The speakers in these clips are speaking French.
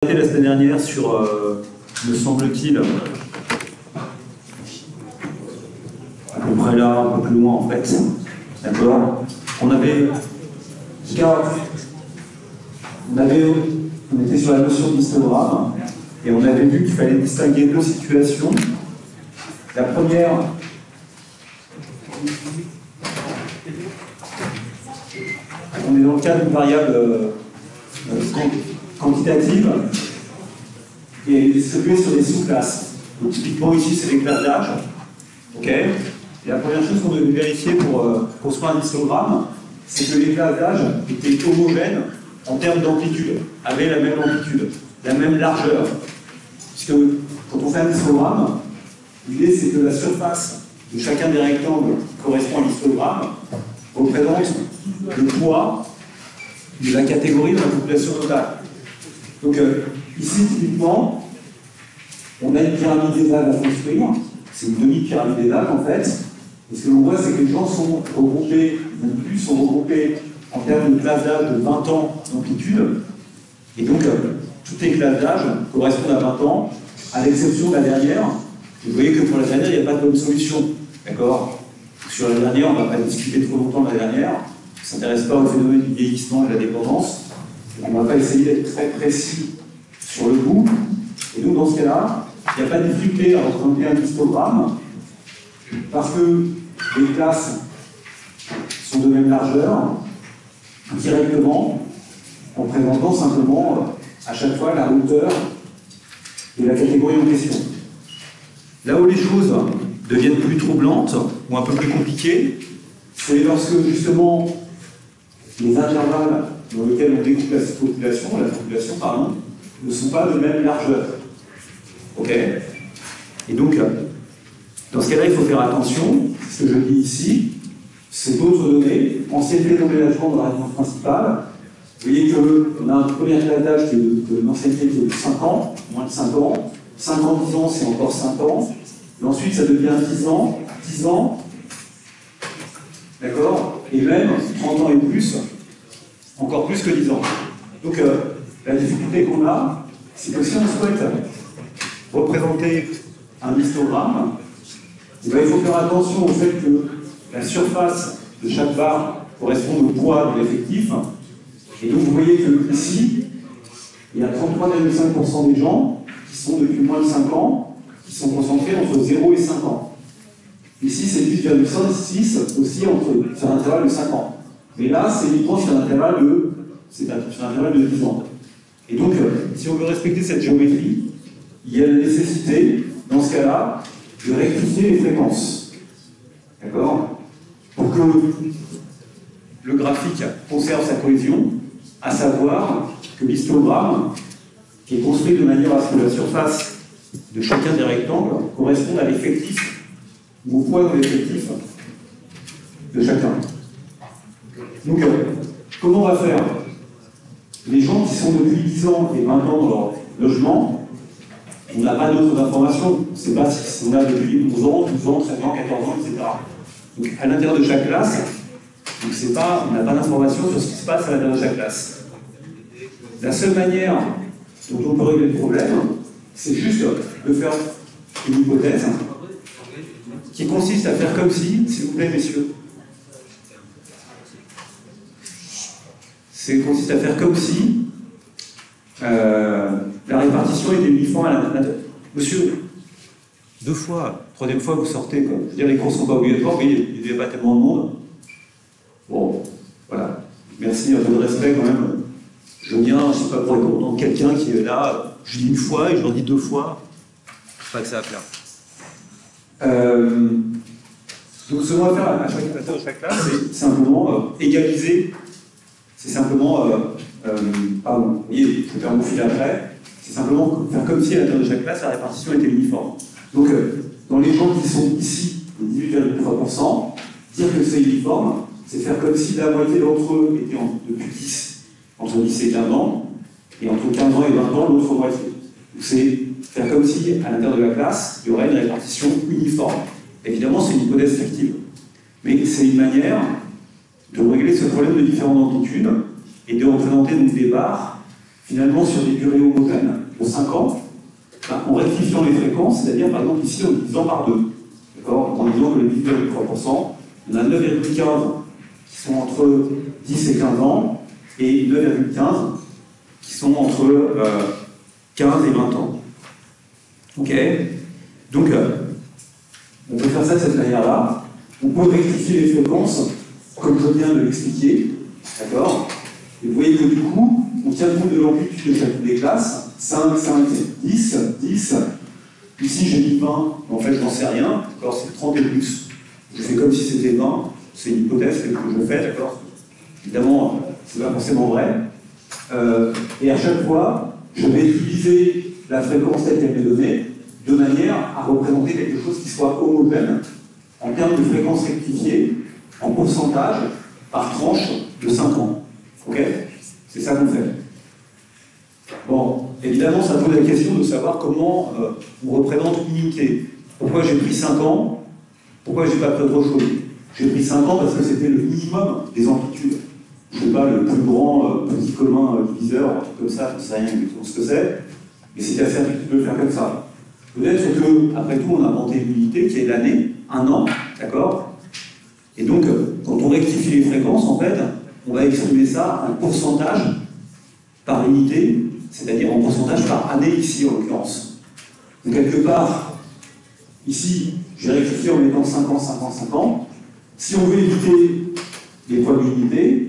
La semaine dernière sur, me semble-t-il, à peu près là, un peu plus loin en fait, d'accord. On était sur la notion d'histogramme et on avait vu qu'il fallait distinguer deux situations. La première, on est dans le cas d'une variable quantitative et distribuée sur des sous-classes. Donc typiquement ici c'est des classes d'âge. Okay. Et la première chose qu'on devait vérifier pour construire un histogramme, c'est que les classes d'âge étaient homogènes en termes d'amplitude, avaient la même amplitude, la même largeur. Puisque quand on fait un histogramme, l'idée c'est que la surface de chacun des rectangles qui correspond à l'histogramme représente le poids de la catégorie de la population totale. Donc ici, typiquement, on a une pyramide des âges à construire. C'est une demi-pyramide des âges, en fait. Et ce que l'on voit, c'est que les gens sont regroupés, les individus sont regroupés en termes de classe d'âge de 20 ans d'amplitude. Et donc, toutes les classes d'âge correspondent à 20 ans, à l'exception de la dernière. Vous voyez que pour la dernière, il n'y a pas de bonne solution. D'accord? Sur la dernière, on ne va pas discuter trop longtemps de la dernière. On ne s'intéresse pas au phénomène du vieillissement et de la dépendance. On ne va pas essayer d'être très précis sur le bout. Et donc, dans ce cas-là, il n'y a pas de difficulté à représenter un histogramme parce que les classes sont de même largeur directement en présentant simplement à chaque fois la hauteur de la catégorie en question. Là où les choses deviennent plus troublantes ou un peu plus compliquées, c'est lorsque justement les intervalles dans lesquels on découpe la population, ne sont pas de même largeur. Ok? Et donc, dans ce cas-là, il faut faire attention. Ce que je dis ici, c'est d'autres données, ancienneté d'emménagement dans la résidence principale. Vous voyez qu'on a une première classe d'âge qui est de l'ancienneté qui est de 5 ans, moins de 5 ans. 5 ans, 10 ans, c'est encore 5 ans. Et ensuite, ça devient 10 ans, d'accord? Et même 30 ans et plus, encore plus que 10 ans. Donc, la difficulté qu'on a, c'est que si on souhaite représenter un histogramme, il faut faire attention au fait que la surface de chaque barre correspond au poids de l'effectif. Et donc, vous voyez que ici, il y a 33,5% des gens qui sont depuis moins de 5 ans, qui sont concentrés entre 0 et 5 ans. Ici, c'est 8,6 aussi sur un intervalle de 5 ans. Mais là, c'est uniquement sur un intervalle de 10 ans. Et donc, si on veut respecter cette géométrie, il y a la nécessité, dans ce cas-là, de rectifier les fréquences. D'accord? Pour que le graphique conserve sa cohésion, à savoir que l'histogramme, qui est construit de manière à ce que la surface de chacun des rectangles corresponde à l'effectif, ou au poids de l'effectif de chacun. Donc, comment on va faire? Les gens qui sont depuis 10 ans et 20 ans dans leur logement, on n'a pas d'autres informations. On ne sait pas si on a depuis 11 ans, 12 ans, 13 ans, 14 ans, etc. Donc, à l'intérieur de chaque classe, on n'a pas d'informations sur ce qui se passe à l'intérieur de chaque classe. La seule manière dont on peut régler le problème, c'est juste de faire une hypothèse qui consiste à faire comme si, s'il vous plaît, messieurs, consiste à faire comme si la répartition était uniforme à l'intérieur. Monsieur, 2 fois, 3e fois vous sortez, quoi. Je veux dire, les cours ne sont pas obligatoires, mais il n'y avait pas tellement de monde. Bon, voilà. Merci, un peu de respect quand même. Je viens, je ne sais pas pour les cours, donc quelqu'un qui est là, je dis 1 fois et je leur dis 2 fois. Je sais pas que ça va faire. Donc ce qu'on va faire à chaque classe, c'est simplement égaliser. C'est simplement, pardon, vous voyez, je vais faire mon fil après, c'est simplement faire comme si à l'intérieur de chaque classe, la répartition était uniforme. Donc, dans les gens qui sont ici, 18,3%, dire que c'est uniforme, c'est faire comme si la moitié d'entre eux étaient depuis 10, entre 10 et 15 ans, et entre 15 ans et 20 ans, l'autre moitié. Donc, c'est faire comme si, à l'intérieur de la classe, il y aurait une répartition uniforme. Évidemment, c'est une hypothèse fictive. Mais c'est une manière de régler ce problème de différentes amplitudes et de représenter donc des barres finalement, sur des durées homogènes de 5 ans, ben, en rectifiant les fréquences, c'est-à-dire, par exemple, ici, en divisant par 2. D'accord? En disant que les 10,3%, on a 9,15 qui sont entre 10 et 15 ans, et 9,15 qui sont entre 15 et 20 ans. Ok? Donc, on peut faire ça de cette manière-là. On peut rectifier les fréquences, comme je viens de l'expliquer. D'accord? Et vous voyez que du coup, on tient compte de l'amplitude de chacune des classes. 5, 5, 10, 10. Ici, j'ai mis 20, mais en fait, je n'en sais rien. D'accord? C'est 30 et plus. Je fais comme si c'était 20. C'est une hypothèse que je fais, d'accord? Évidemment, c'est pas forcément vrai. Et à chaque fois, je vais utiliser la fréquence telle qu'elle est donnée, de manière à représenter quelque chose qui soit homogène en termes de fréquence rectifiée, en pourcentage, par tranche de 5 ans. Ok? C'est ça qu'on fait. Bon, évidemment, ça pose la question de savoir comment on représente une unité. Pourquoi j'ai pris 5 ans? Pourquoi j'ai pas pris autre chose? J'ai pris 5 ans parce que c'était le minimum des amplitudes. Je ne sais pas, le plus grand petit commun diviseur, un truc comme ça, je ne sais rien exactement ce que c'est, mais c'était assez habituel de le faire comme ça. Peut-être que, après tout, on a inventé une unité qui est l'année, 1 an, d'accord? Et donc, quand on rectifie les fréquences, en fait, on va exprimer ça en pourcentage par unité, c'est-à-dire en pourcentage par année ici, en l'occurrence. Donc, quelque part, ici, j'ai rectifié en mettant 5 ans, 5 ans, 5 ans. Si on veut éviter les probabilités,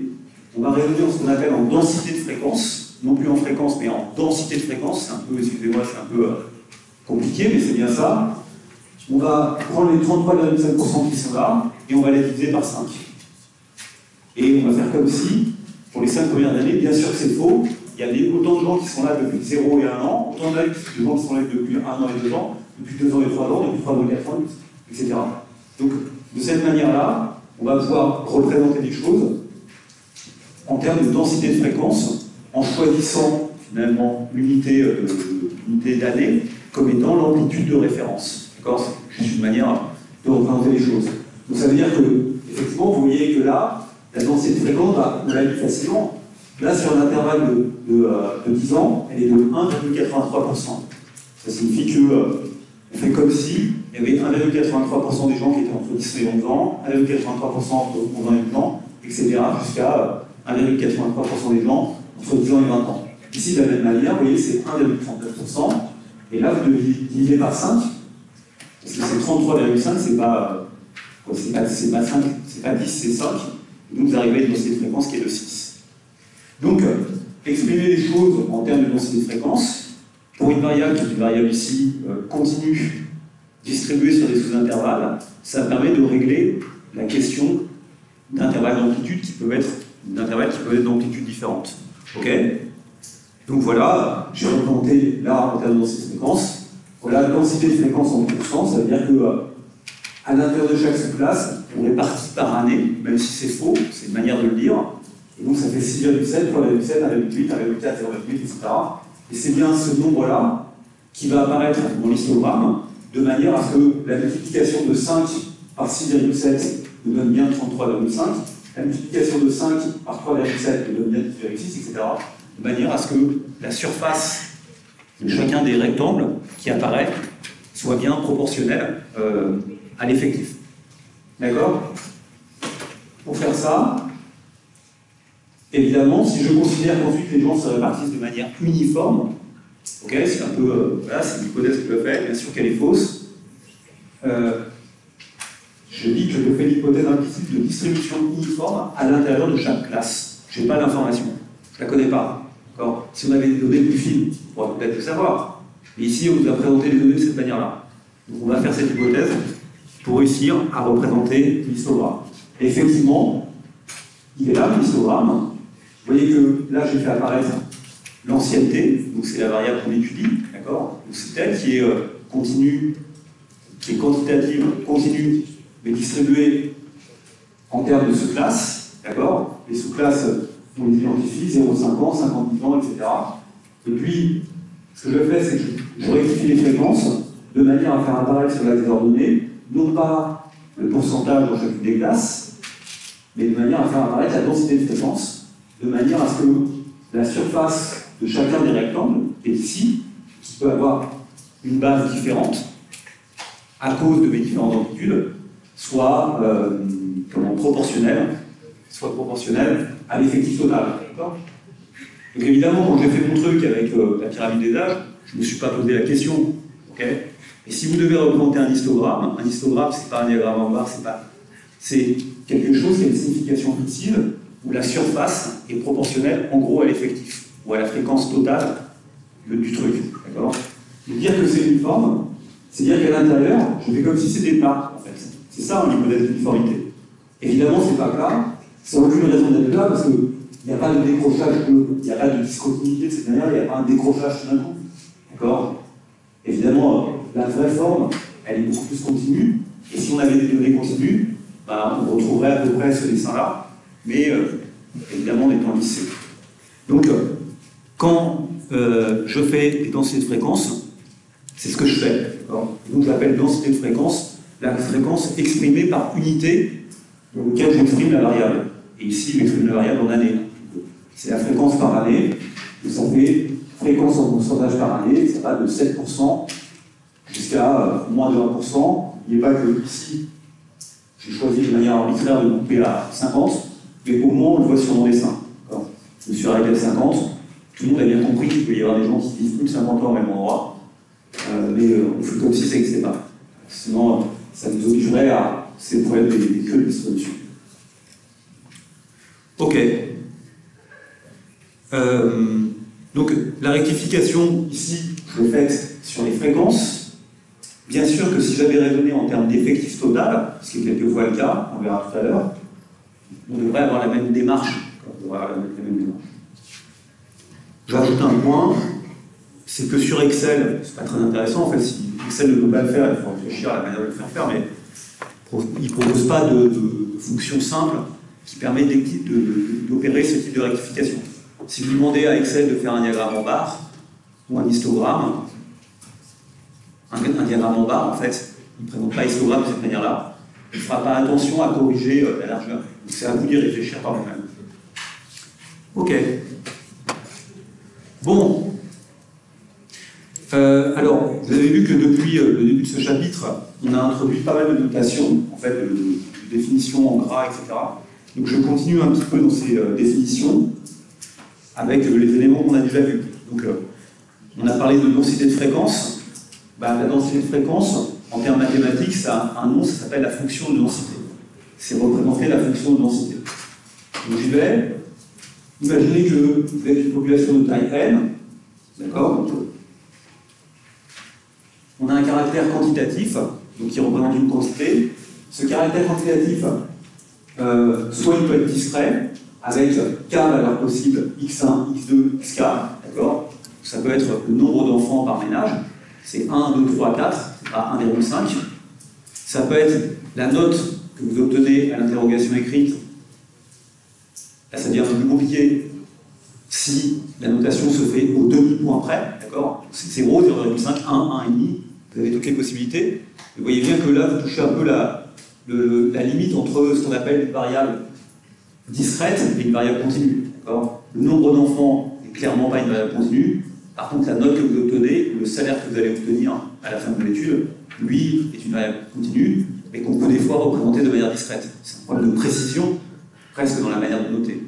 on va raisonner en ce qu'on appelle en densité de fréquence, non plus en fréquence, mais en densité de fréquence. C'est un peu, excusez-moi, c'est un peu compliqué, mais c'est bien ça. On va prendre les 33,5% qui sont là, et on va les diviser par 5. Et on va faire comme si, pour les 5 premières années, bien sûr que c'est faux, il y a autant de gens qui sont là depuis 0 et 1 an, autant de gens qui sont là depuis 1 an et 2 ans, depuis 2 ans et 3 ans, depuis 3 ans et 4 ans, etc. Donc, de cette manière-là, on va pouvoir représenter des choses en termes de densité de fréquence, en choisissant finalement l'unité d'année comme étant l'amplitude de référence. D'accord? C'est juste une manière de représenter les choses. Donc ça veut dire que, effectivement, vous voyez que là, la densité de fréquence, bah, on l'a vu facilement. Là, sur un intervalle de 10 ans, elle est de 1,83%. Ça signifie que on fait comme si il y avait 1,83% des gens qui étaient entre 10 et 11 ans, 1,83% entre 11 ans et 12 ans, etc. jusqu'à 1,83% des gens entre 10 ans et 20 ans. Ici, de la même manière, vous voyez, c'est 1,39%. Et là, vous devez diviser par 5, parce que c'est 33,5, c'est pas 5, c'est pas 10, c'est 5. Et donc, vous arrivez à une densité de fréquence qui est de 6. Donc, exprimer les choses en termes de densité de fréquence, pour une variable qui est une variable ici continue, distribuée sur des sous-intervalles, ça permet de régler la question d'intervalles d'amplitude qui peuvent être d'amplitudes différentes. Ok? Donc voilà, j'ai représenté là en termes de densité de fréquence. Voilà, la densité de fréquence en pourcent, ça veut dire que à l'intérieur de chaque sous-classe, on répartit par année, même si c'est faux, c'est une manière de le dire. Et donc ça fait 6,7, 3,7, 1,8, 1,4, 0,8, etc. Et c'est bien ce nombre-là qui va apparaître dans l'histogramme, de manière à ce que la multiplication de 5 par 6,7 nous donne bien 33,5, la multiplication de 5 par 3,7 nous donne bien 10,6, etc. De manière à ce que la surface de chacun des rectangles qui apparaît soit bien proportionnelle à l'effectif. D'accord? Pour faire ça, évidemment, si je considère qu'ensuite les gens se répartissent de manière uniforme, ok, c'est un peu, voilà, c'est une hypothèse que je fais, bien sûr qu'elle est fausse. Je dis que je fais l'hypothèse implicite de distribution uniforme à l'intérieur de chaque classe. Je n'ai pas l'information, je ne la connais pas. Si on avait des données plus fines, on pourrait peut-être le savoir. Mais ici, on nous a présenté les données de cette manière-là. Donc on va faire cette hypothèse pour réussir à représenter l'histogramme. Et effectivement, il est là, l'histogramme. Vous voyez que là, j'ai fait apparaître l'ancienneté, donc c'est la variable qu'on étudie, d'accord? Donc c'est elle qui est continue, qui est quantitative, continue, mais distribuée en termes de sous-classes, d'accord? Les sous-classes, on les identifie, 0,5 ans, 50 ans, etc. Et puis, ce que je fais, c'est que je rectifie les fréquences de manière à faire apparaître sur l'axe des ordonnées, non pas le pourcentage dans chacune des classes, mais de manière à faire apparaître la densité de fréquence, de manière à ce que la surface de chacun des rectangles, et ici, qui peut avoir une base différente, à cause de mes différentes amplitudes, soit proportionnelle à l'effectif total. Donc évidemment, quand j'ai fait mon truc avec la pyramide des âges, je ne me suis pas posé la question. Okay, et si vous devez représenter un histogramme, c'est pas un diagramme en barre, c'est quelque chose qui a une signification fictive, où la surface est proportionnelle en gros à l'effectif, ou à la fréquence totale du truc. D'accord. Dire que c'est uniforme, c'est dire qu'à l'intérieur, je fais comme si c'était plat, en fait. C'est ça, l'hypothèse d'uniformité. Évidemment, c'est pas le cas, sans aucune raison d'être là, parce qu'il n'y a pas de décrochage, il n'y a pas de discontinuité de cette manière, il n'y a pas un décrochage tout d'un coup. D'accord. Évidemment, la vraie forme, elle est beaucoup plus continue, et si on avait des données continues, bah, on retrouverait à peu près ce dessin-là, mais évidemment en étant lissé. Donc, quand je fais des densités de fréquence, c'est ce que je fais. Donc j'appelle densité de fréquence la fréquence exprimée par unité dans laquelle j'exprime la variable. Et ici, j'exprime la variable en année. C'est la fréquence par année, et ça fait fréquence en pourcentage par année, ça va de 7% jusqu'à moins de 1%. Il n'est pas que ici, j'ai choisi de manière arbitraire de couper à 50, mais au moins on le voit sur mon dessin. Je me suis arrêté à 50, tout le monde a bien compris qu'il peut y avoir des gens qui vivent plus de 50 ans au même endroit, mais on fait comme si ça n'existait pas. Sinon, ça nous obligerait à ces problèmes des queues de distribution. Ok. Donc, la rectification, ici, je l'ai faite sur les fréquences. Bien sûr que si j'avais raisonné en termes d'effectif total, ce qui est quelquefois le cas, on verra tout à l'heure, on devrait avoir la même démarche. J'ajoute un point, c'est que sur Excel, c'est pas très intéressant, en fait, si Excel ne peut pas le faire, il faut réfléchir à la manière de le faire, mais il ne propose pas de fonction simple qui permet d'opérer ce type de rectification. Si vous demandez à Excel de faire un diagramme en barre, ou un histogramme, un diagramme en barre, en fait, il ne présente pas histogramme de cette manière-là, il ne fera pas attention à corriger la largeur. C'est à vous d'y réfléchir par vous-même. Ok. Bon. Alors, vous avez vu que depuis le début de ce chapitre, on a introduit pas mal de notations, en fait, de définitions en gras, etc. Donc je continue un petit peu dans ces définitions avec les éléments qu'on a déjà vus. Donc, on a parlé de densité de fréquence. Bah, la densité de fréquence, en termes mathématiques, ça a un nom, ça s'appelle la fonction de densité. C'est représenter la fonction de densité. Donc j'y vais. Imaginez que vous avez une population de taille n, d'accord? On a un caractère quantitatif, donc qui représente une quantité. Ce caractère quantitatif, soit il peut être discret, avec k valeurs possibles, x1, x2, xk, d'accord? Ça peut être le nombre d'enfants par ménage, c'est 1, 2, 3, 4, c'est pas 1,5. Ça peut être la note que vous obtenez à l'interrogation écrite. Là, ça devient un peu plus compliqué si la notation se fait au demi-point près, d'accord? C'est 0, 0,5, 1, 1,5, vous avez toutes les possibilités. Vous voyez bien que là, vous touchez un peu la limite entre ce qu'on appelle une variable discrète et une variable continue, d'accord? Le nombre d'enfants n'est clairement pas une variable continue. Par contre, la note que vous obtenez, le salaire que vous allez obtenir à la fin de l'étude, lui, est une variable continue, mais qu'on peut des fois représenter de manière discrète. C'est un problème de précision, presque dans la manière de noter.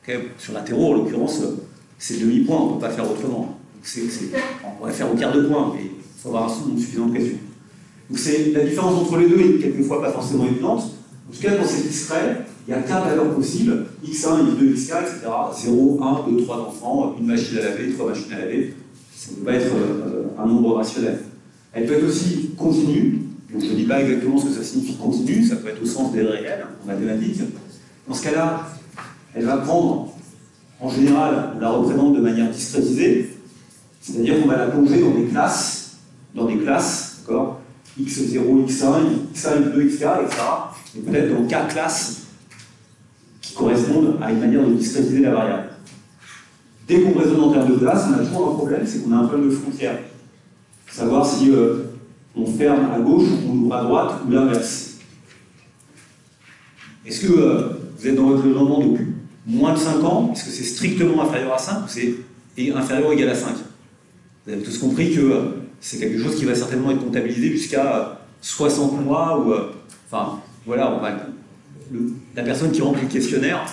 Okay. Sur l'interro, en l'occurrence, c'est demi-point, on ne peut pas faire autrement. On pourrait faire au quart de point, mais il faut avoir un nombre suffisant de pression. Donc la différence entre les deux est quelquefois pas forcément évidente. En tout cas, quand c'est discret, il y a 4 valeurs possibles, x1, x2, xk, etc. 0, 1, 2, 3 enfants, une machine à laver, 3 machines à laver. Ça ne peut pas être un nombre rationnel. Elle peut être aussi continue, donc je ne dis pas exactement ce que ça signifie continue, ça peut être au sens des réels, en mathématiques. Dans ce cas-là, elle va prendre, en général, on la représente de manière discrétisée, c'est-à-dire qu'on va la plonger dans des classes, d'accord, x0, x1, x1, x2, xk, etc. Et peut-être dans 4 classes qui correspondent à une manière de discrétiser la variable. Dès qu'on raisonne en termes de classes, on a toujours un problème, c'est qu'on a un problème de frontière. Savoir si on ferme à gauche ou on ouvre à droite ou l'inverse. Est-ce que vous êtes dans votre logement depuis moins de 5 ans? Est-ce que c'est strictement inférieur à 5 ou c'est est inférieur ou égal à 5. Vous avez tous compris que c'est quelque chose qui va certainement être comptabilisé jusqu'à 60 mois, ou enfin, voilà, la personne qui remplit le questionnaire,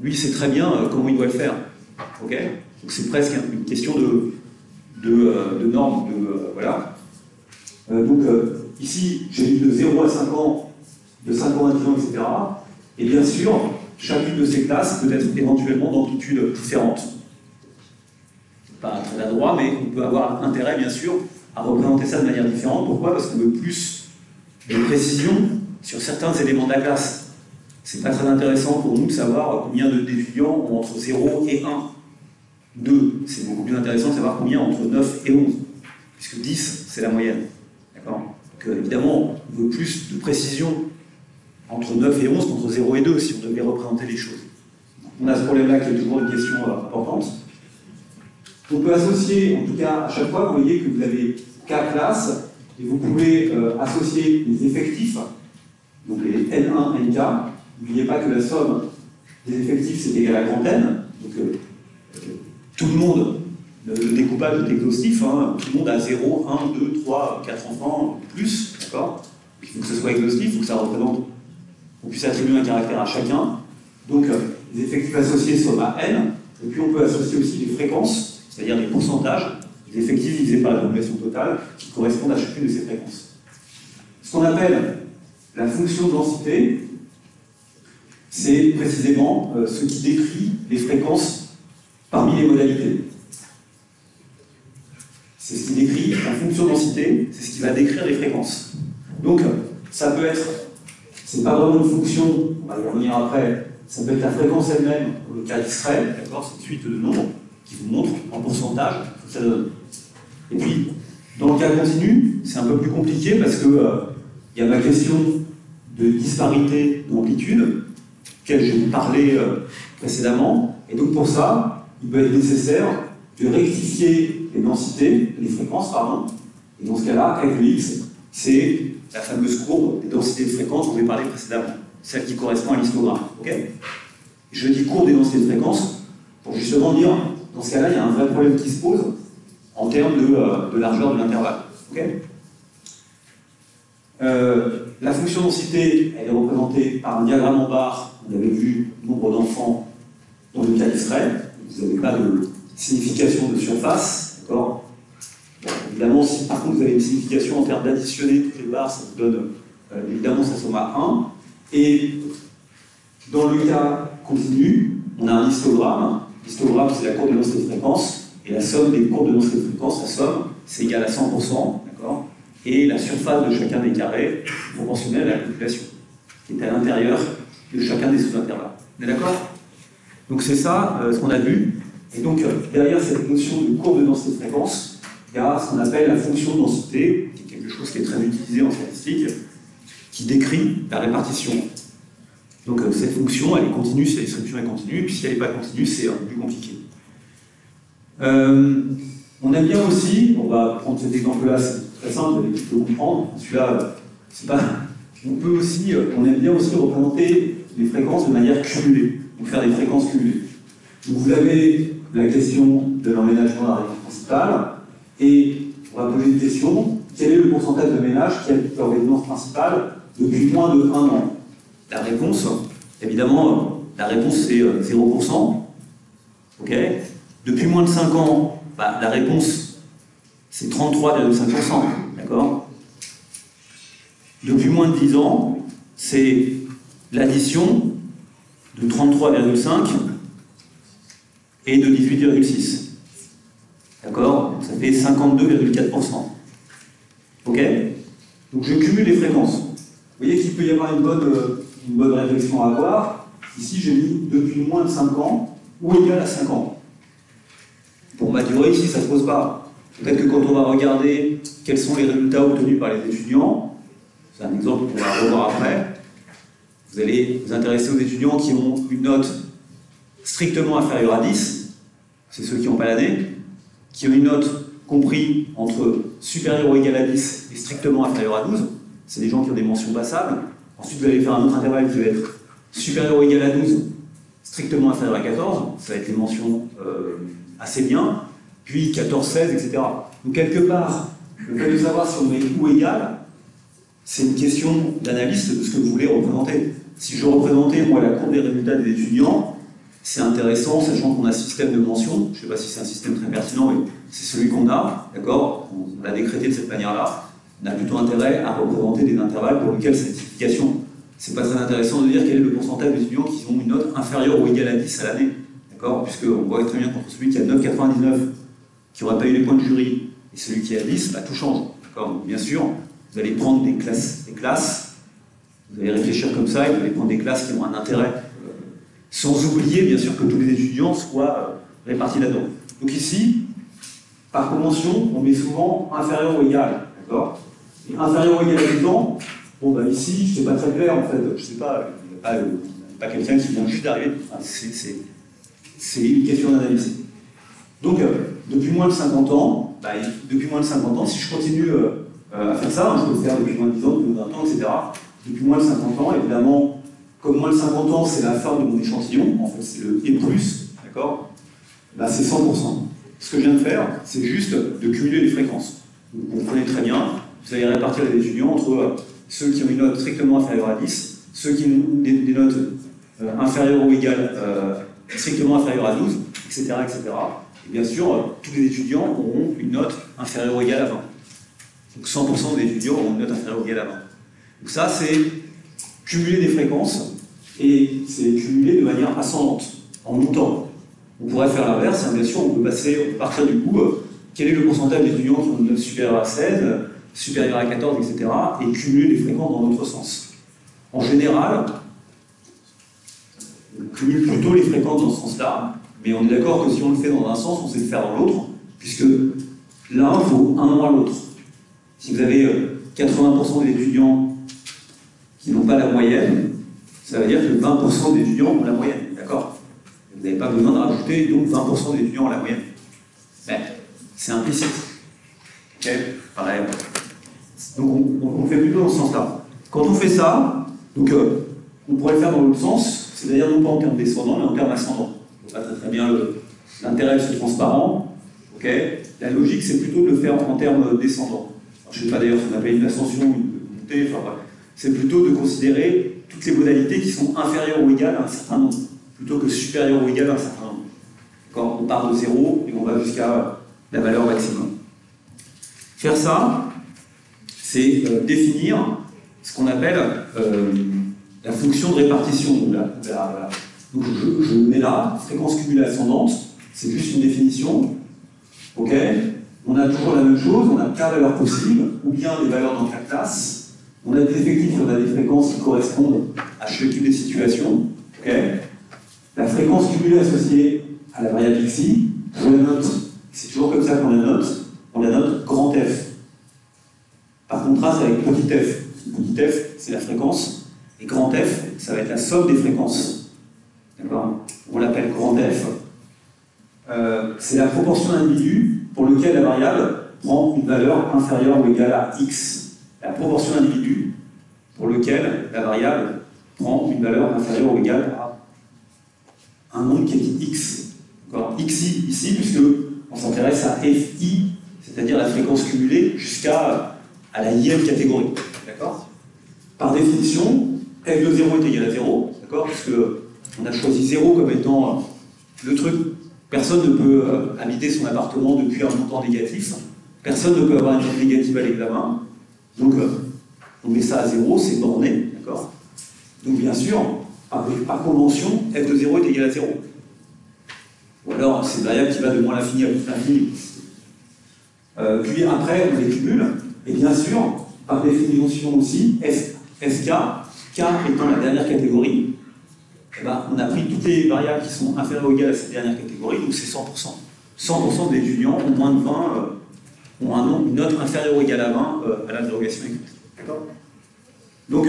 lui sait très bien comment il doit le faire. Ok? Donc c'est presque une question de normes, voilà. Ici, j'ai mis de 0 à 5 ans, de 5 ans à 10 ans, etc. Et bien sûr, chacune de ces classes peut être éventuellement d'amplitudes différentes. Pas très adroit, mais on peut avoir intérêt, bien sûr, à représenter ça de manière différente. Pourquoi? Parce qu'on veut plus de précision sur certains éléments de la classe. C'est pas très intéressant pour nous de savoir combien d'étudiants ont entre 0 et 1. 2, c'est beaucoup plus intéressant de savoir combien entre 9 et 11, puisque 10, c'est la moyenne. D'accord? Donc évidemment, on veut plus de précision entre 9 et 11 qu'entre 0 et 2, si on devait représenter les choses. On a ce problème-là qui est toujours une question importante. On peut associer, en tout cas, à chaque fois, vous voyez que vous avez K classes, et vous pouvez associer les effectifs, donc les N1, NK. N'oubliez pas que la somme des effectifs, c'est égal à grand N. Donc, tout le monde, le découpage est exhaustif, hein, tout le monde a 0, 1, 2, 3, 4 enfants, plus, d'accord? Il faut que ce soit exhaustif, il faut que ça représente, on puisse attribuer un caractère à chacun. Donc, les effectifs associés sont à N, et puis on peut associer aussi les fréquences, c'est-à-dire les pourcentages, les effectifs divisés par la population totale, qui correspondent à chacune de ces fréquences. Ce qu'on appelle la fonction de densité, c'est précisément ce qui décrit les fréquences parmi les modalités. C'est ce qui décrit la fonction densité, c'est ce qui va décrire les fréquences. Donc, ça peut être, c'est pas vraiment une fonction, on va y revenir après, ça peut être la fréquence elle-même, pour le cas discret, d'accord, c'est une suite de nombres qui vous montre en pourcentage ce que ça donne. Et puis, dans le cas continu, c'est un peu plus compliqué parce que il y a ma question de disparité d'amplitude, auquel j'ai parlé précédemment, et donc pour ça, il peut être nécessaire de rectifier les densités, les fréquences, pardon, et dans ce cas-là, avec le X, c'est la fameuse courbe des densités de fréquences dont j'ai parlé précédemment, celle qui correspond à l'histogramme. Okay, je dis courbe des densités de fréquences pour justement dire, dans ce cas-là, il y a un vrai problème qui se pose en termes de largeur de l'intervalle. Okay, la fonction densité, elle est représentée par un diagramme en barre. Vous avez vu nombre d'enfants dans le cas discret. Vous n'avez pas de signification de surface. D'accord. Bon, évidemment, si par contre vous avez une signification en termes d'additionner toutes les barres, ça vous donne évidemment ça somme à 1. Et dans le cas continu, on a un histogramme. L'histogramme, c'est la courbe de densité de fréquence. Et la somme des courbes de densité de fréquence, la somme, c'est égal à 100%. D'accord. Et la surface de chacun des carrés proportionnelle à la population, qui est à l'intérieur de chacun des sous-intervalles. On est d'accord? Donc c'est ça ce qu'on a vu. Et donc derrière cette notion de courbe de densité de fréquence, il y a ce qu'on appelle la fonction de densité, qui est quelque chose qui est très utilisé en statistique, qui décrit la répartition. Donc cette fonction, elle est continue si la distribution est continue, et puis si elle n'est pas continue, c'est un peu plus compliqué. On aime bien aussi, on va prendre cet exemple-là, c'est très simple, vous pouvez comprendre, celui-là, c'est pas... on aime bien aussi représenter les fréquences de manière cumulée, donc faire des fréquences cumulées. Donc vous avez la question de l'emménagement de la résidence principale, et on va poser une question, quel est le pourcentage de ménages qui habitent leur résidence principale depuis moins de 1 an? La réponse, évidemment, la réponse c'est 0%. Ok. Depuis moins de 5 ans, la réponse c'est 33,5%. D'accord. Depuis moins de 10 ans, c'est l'addition de 33,5 et de 18,6. D'accord? Ça fait 52,4%. Ok? Donc je cumule les fréquences. Vous voyez qu'il peut y avoir une bonne réflexion à avoir. Ici, j'ai mis depuis moins de 5 ans ou égal à 5 ans. Pour ma durée, ici, ça ne se pose pas. Peut-être que quand on va regarder quels sont les résultats obtenus par les étudiants, c'est un exemple qu'on va revoir après, vous allez vous intéresser aux étudiants qui ont une note strictement inférieure à 10, c'est ceux qui n'ont pas l'année, qui ont une note comprise entre supérieure ou égale à 10 et strictement inférieure à 12, c'est des gens qui ont des mentions passables. Ensuite, vous allez faire un autre intervalle qui va être supérieur ou égal à 12, strictement inférieur à 14, ça va être les mentions assez bien, puis 14, 16, etc. Donc quelque part, le fait de savoir si on est ou égal, c'est une question d'analyse de ce que vous voulez représenter. Si je représentais, moi, la courbe des résultats des étudiants, c'est intéressant, sachant qu'on a un système de mention. Je ne sais pas si c'est un système très pertinent, mais c'est celui qu'on a, d'accord? On l'a décrété de cette manière-là. On a plutôt intérêt à représenter des intervalles pour lesquels cette multiplication. C'est pas très intéressant de dire quel est le pourcentage d'étudiants qui ont une note inférieure ou égale à 10 à l'année, d'accord? Puisqu'on voit très bien qu'entre celui qui a 9,99, qui n'aurait pas eu les points de jury, et celui qui a 10, bah, tout change, d'accord? Bien sûr, vous allez prendre des classes, vous allez réfléchir comme ça, et vous allez prendre des classes qui ont un intérêt, sans oublier, bien sûr, que tous les étudiants soient répartis là-dedans. Donc ici, par convention, on met souvent inférieur ou égal, d'accord? Et inférieur ou égal à 10 ans, bon, bah ici, je ne sais pas très clair, en fait, je ne sais pas, il n'y a pas quelqu'un qui vient juste d'arriver, enfin, c'est une question d'analyse. Donc, depuis moins de 50 ans, si je continue à faire ça, je peux le faire depuis moins de 10 ans, depuis 20 ans, etc. Depuis moins de 50 ans, évidemment, comme moins de 50 ans, c'est la fin de mon échantillon, en fait, c'est le et plus, d'accord? Bah, c'est 100%. Ce que je viens de faire, c'est juste de cumuler les fréquences. Vous comprenez très bien, vous allez répartir les étudiants entre ceux qui ont une note strictement inférieure à 10, ceux qui ont des notes inférieures ou égales strictement inférieures à 12, etc., etc. Et bien sûr, tous les étudiants auront une note inférieure ou égale à 20. Donc 100% des étudiants auront une note inférieure ou égale à 20. Donc ça, c'est cumuler des fréquences, et c'est cumuler de manière ascendante, en montant. On pourrait faire l'inverse, bien sûr, on peut partir du coup, quel est le pourcentage d'étudiants qui ont une note supérieure à 16, supérieure à 14, etc., et cumuler les fréquences dans l'autre sens. En général, on cumule plutôt les fréquences dans ce sens-là, mais on est d'accord que si on le fait dans un sens, on sait le faire dans l'autre, puisque l'un vaut un moins l'autre. Si vous avez 80% des étudiants qui n'ont pas la moyenne, ça veut dire que 20% des étudiants ont la moyenne, d'accord? Vous n'avez pas besoin de rajouter donc 20% des étudiants ont la moyenne. Mais c'est implicite. Ok? Pareil. Donc on fait plutôt dans ce sens-là. Quand on fait ça, donc, on pourrait le faire dans l'autre sens, c'est-à-dire non pas en termes descendants, mais en termes ascendants. Je ne vois pas très bien l'intérêt de ce transparent. Okay. La logique, c'est plutôt de le faire en termes descendants. Alors, je ne sais pas d'ailleurs si on appelle une ascension ou une montée, enfin bref. C'est plutôt de considérer toutes les modalités qui sont inférieures ou égales à un certain nombre, plutôt que supérieures ou égales à un certain nombre. Quand on part de 0 et on va jusqu'à la valeur maximum. Faire ça, c'est définir ce qu'on appelle la fonction de répartition. Donc je mets là, fréquence cumulée ascendante, c'est juste une définition. Ok, on a toujours la même chose, on a k valeurs possibles, ou bien des valeurs dans chaque classe. On a des effectifs, on a des fréquences qui correspondent à chacune des situations. Okay. La fréquence cumulée associée à la variable xi, je la note, c'est toujours comme ça qu'on la note, on la note grand F. Par contraste avec petit f. Petit f, c'est la fréquence, et grand F, ça va être la somme des fréquences. D'accord? On l'appelle grand F. C'est la proportion d'individus pour lequel la variable prend une valeur inférieure ou égale à x. La proportion d'individus pour lequel la variable prend une valeur inférieure ou égale à un nombre qui est dit x. Xi ici, puisque on s'intéresse à fi, c'est-à-dire la fréquence cumulée jusqu'à la ième catégorie. D'accord? Par définition, f de 0 est égal à 0, d'accord? Puisque on a choisi 0 comme étant le truc. Personne ne peut habiter son appartement depuis un montant négatif. Personne ne peut avoir une note négative à l'examen. Donc, on met ça à 0, c'est borné, d'accord? Donc, bien sûr, par convention, f de 0 est égal à 0. Ou alors, c'est une variable qui va de moins l'infini à plus l'infini. Puis après, on les cumule. Et bien sûr, par définition aussi, Fk, K étant la dernière catégorie, eh ben, on a pris toutes les variables qui sont inférieures ou égales à cette dernière catégorie, donc c'est 100%. 100% des étudiants ont moins de 20, ont une note inférieure ou égale à 20 à l'interrogation écrite. D'accord? Donc,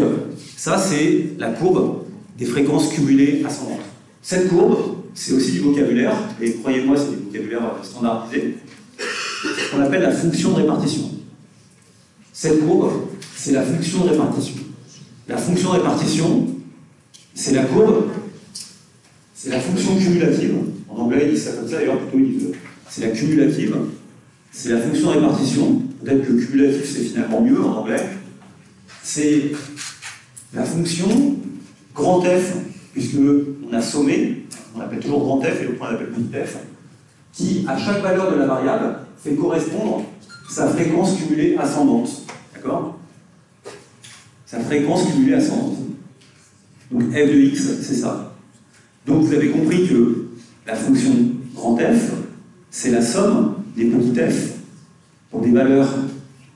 ça, c'est la courbe des fréquences cumulées ascendantes. Cette courbe, c'est aussi du vocabulaire, et croyez-moi, c'est du vocabulaire standardisé. C'est ce qu'on appelle la fonction de répartition. Cette courbe, c'est la fonction de répartition. La fonction de répartition, c'est la courbe, c'est la fonction cumulative En anglais, ils disent ça comme ça, d'ailleurs, plutôt, ils disent c'est la cumulative, c'est la fonction de répartition. Peut-être que le cumulatif, c'est finalement mieux en anglais. C'est la fonction grand F, puisque on a sommé, on appelle toujours grand F et l'autre on appelle petit f, qui, à chaque valeur de la variable, fait correspondre sa fréquence cumulée ascendante. D'accord? Sa fréquence cumulée ascendante. Donc f de x, c'est ça. Donc vous avez compris que la fonction grand F, c'est la somme des petits f pour des valeurs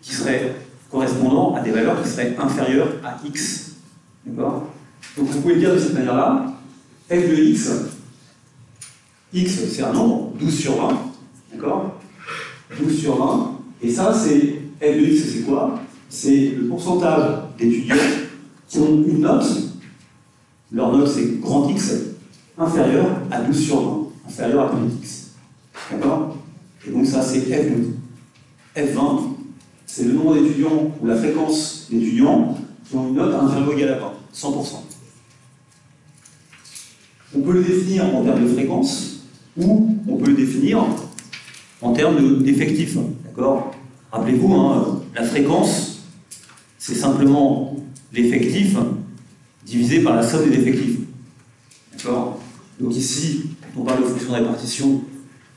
qui seraient correspondant à des valeurs qui seraient inférieures à x. D'accord? Donc vous pouvez le dire de cette manière-là, f de x, x c'est un nombre, 12 sur 20, d'accord? 12 sur 20, et ça c'est, f de x c'est quoi? C'est le pourcentage d'étudiants qui ont une note, leur note c'est grand X, inférieure à 12 sur 20, inférieure à petit x. D'accord? Et donc ça c'est f de F20, c'est le nombre d'étudiants ou la fréquence d'étudiants qui ont une note inférieure ou égale à 20, 100%. On peut le définir en termes de fréquence ou on peut le définir en termes d'effectifs. D'accord? Rappelez-vous, hein, la fréquence, c'est simplement l'effectif divisé par la somme des effectifs. D'accord? Donc ici, quand on parle de fonction de répartition,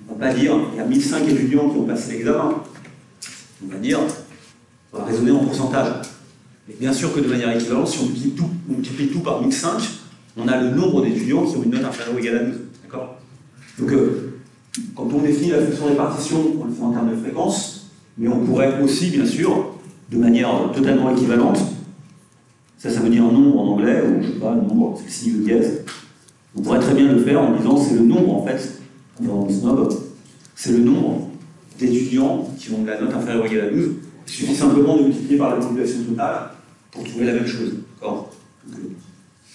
on ne va pas dire il y a 1005 étudiants qui ont passé l'examen. On va dire, on va raisonner en pourcentage. Mais bien sûr que de manière équivalente, si on multiplie tout par 1005, on a le nombre d'étudiants qui ont une note inférieure ou égale à 12. D'accord? Donc, quand on définit la fonction de répartition, on le fait en termes de fréquence, mais on pourrait aussi, bien sûr, de manière totalement équivalente, ça veut dire un nombre en anglais, ou je ne sais pas, un nombre, c'est le signe de dièse. On pourrait très bien le faire en disant c'est le nombre, en fait, dans le snob, c'est le nombre d'étudiants qui ont la note inférieure ou égale à 12. Il suffit simplement de multiplier par la population totale pour trouver la même chose.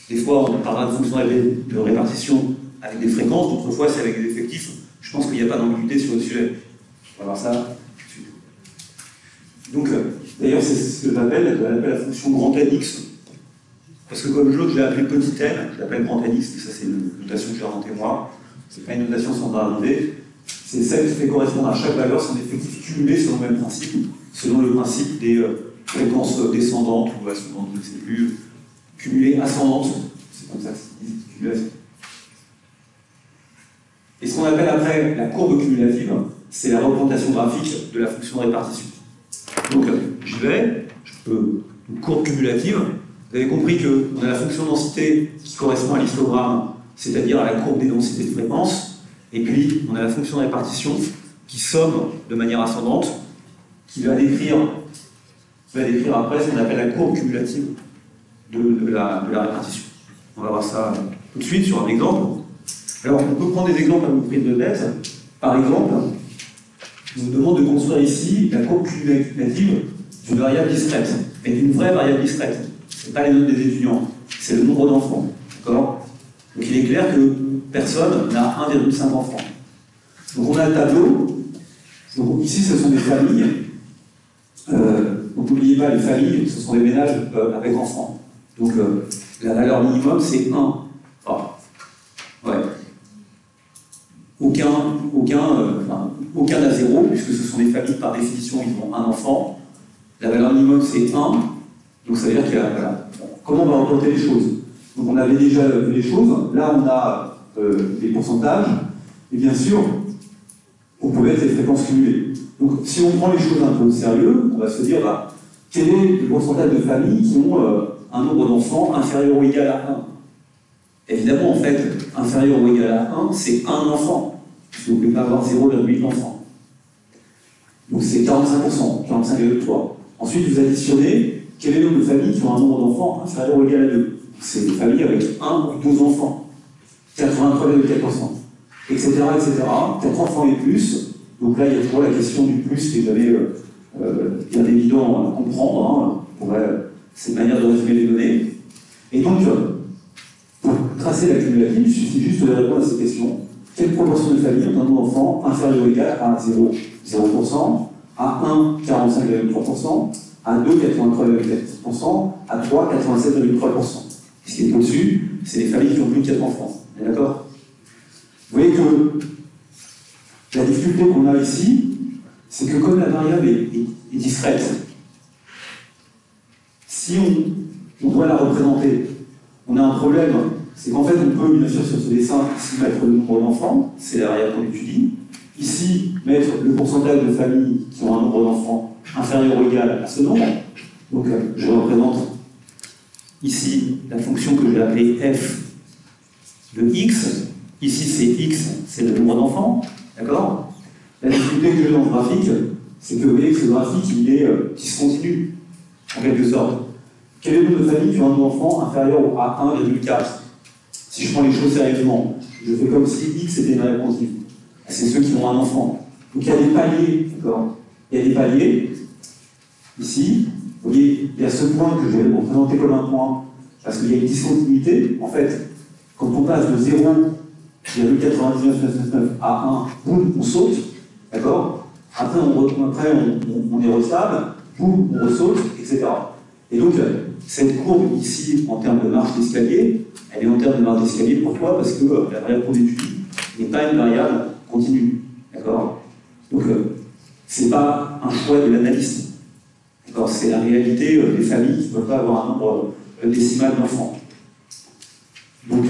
Des fois, on parlera de fonction de répartition avec des fréquences, d'autres fois, c'est avec des effectifs. Je pense qu'il n'y a pas d'ambiguïté sur le sujet. On va voir ça tout de suite. Donc, d'ailleurs, c'est ce que j'appelle la fonction grand Nx. Parce que comme l'autre, je l'ai appelé petit n, je l'appelle grand Nx, ça c'est une notation que j'ai inventée moi. C'est pas une notation standardisée. C'est celle qui fait correspondre à chaque valeur son effectif cumulé selon le même principe, selon le principe des fréquences descendantes ou ascendantes, je ne sais plus, cumulées ascendantes, c'est comme ça que c'est dit, cumulées. Et ce qu'on appelle après la courbe cumulative, c'est la représentation graphique de la fonction de répartition. Donc j'y vais, je peux une courbe cumulative. Vous avez compris qu'on a la fonction densité qui correspond à l'histogramme, c'est-à-dire à la courbe des densités de fréquence, et puis on a la fonction de répartition qui somme de manière ascendante, qui va décrire après ce qu'on appelle la courbe cumulative de la répartition. On va voir ça tout de suite sur un exemple. Alors on peut prendre des exemples à votre prise de tête. Par exemple, je vous demande de construire ici la courbe cumulative d'une variable discrète, mais d'une vraie variable discrète. Ce n'est pas les notes des étudiants, c'est le nombre d'enfants. D'accord? Donc il est clair que personne n'a 1,5 enfants. Donc on a le tableau. Donc ici ce sont des familles. Donc n'oubliez pas, les familles, ce sont des ménages avec enfants. Donc la valeur minimum c'est 1. Enfin, ouais. Aucun n'a 0, puisque ce sont des familles par définition, ils ont un enfant. La valeur minimum c'est 1. Donc ça veut dire qu'il y a. Voilà. Comment on va représenter les choses? Donc on avait déjà vu les choses. Là on a les pourcentages. Et bien sûr, on peut mettre les fréquences cumulées. Donc si on prend les choses un peu au sérieux, on va se dire quel est le pourcentage de familles qui ont un nombre d'enfants inférieur ou égal à 1? Évidemment, en fait, inférieur ou égal à 1, c'est un enfant. Puisque vous ne pouvez pas avoir 0,8 enfants. Donc c'est 45%, 45,3. Ensuite, vous additionnez quel est le nombre de familles qui ont un nombre d'enfants inférieur ou égal à 2. C'est des familles avec 1 ou 12 enfants. 83,4%. Etc., etc. 4 enfants et plus. Donc là, il y a toujours la question du plus qui est jamais bien évident à comprendre. C'est une manière de résumer les données. Et donc, pour tracer la cumulative, il suffit juste de répondre à ces questions. Quelle proportion de familles ont un nombre d'enfants inférieur ou égal à 0, 0%, à 1, 45,3%, à 2, 83,4%, à 3, 87,3%. Ce qui est au-dessus, c'est les familles qui ont plus de 4 enfants. D'accord? Vous voyez que la difficulté qu'on a ici, c'est que comme la variable est discrète, si on doit la représenter, on a un problème, c'est qu'en fait on peut bien sûr sur ce dessin ici mettre le nombre d'enfants, c'est la variable qu'on étudie, ici mettre le pourcentage de familles qui ont un nombre d'enfants inférieur ou égal à ce nombre, donc je représente ici la fonction que je vais appeler f de x, ici c'est x, c'est le nombre d'enfants, d'accord? La difficulté que j'ai dans ce graphique, c'est que vous voyez que ce graphique il est discontinu, en quelque sorte. Quel est le nombre de familles qui ont un nombre d'enfants inférieur à 1,4? Si je prends les choses sérieusement, je fais comme si x était une variable continue. C'est ceux qui ont un enfant. Donc il y a des paliers, d'accord? Il y a des paliers, ici, vous voyez, il y a ce point que je vais représenter comme un point, parce qu'il y a une discontinuité. En fait, quand on passe de 0,9999 à 1, boum, on saute, d'accord? Après, on est restable, boum, on ressaute, etc. Et donc, cette courbe ici, en termes de marche d'escalier, elle est en termes de marche d'escalier. Pourquoi? Parce que la variable qu'on étudie n'est pas une variable continue, d'accord? Donc, c'est pas un choix de l'analyste, d'accord? C'est la réalité des familles qui ne peuvent pas avoir un nombre décimal d'enfants. Donc,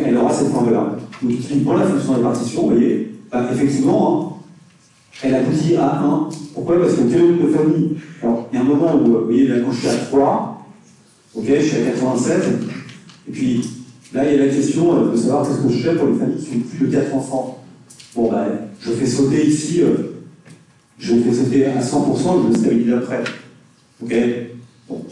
elle aura cette forme-là. Donc, pour la fonction de répartition, vous voyez, effectivement, elle aboutit à 1. Pourquoi? Parce que quel nombre de familles? Alors, il y a un moment où, vous voyez, là, quand je suis à 3, ok, je suis à 96, et puis là, il y a la question de savoir qu'est-ce que je fais pour les familles qui ont plus de 4 enfants. Bon, ben, je fais sauter ici, je fais sauter à 100%, je le stabilise après. Ok? Bon.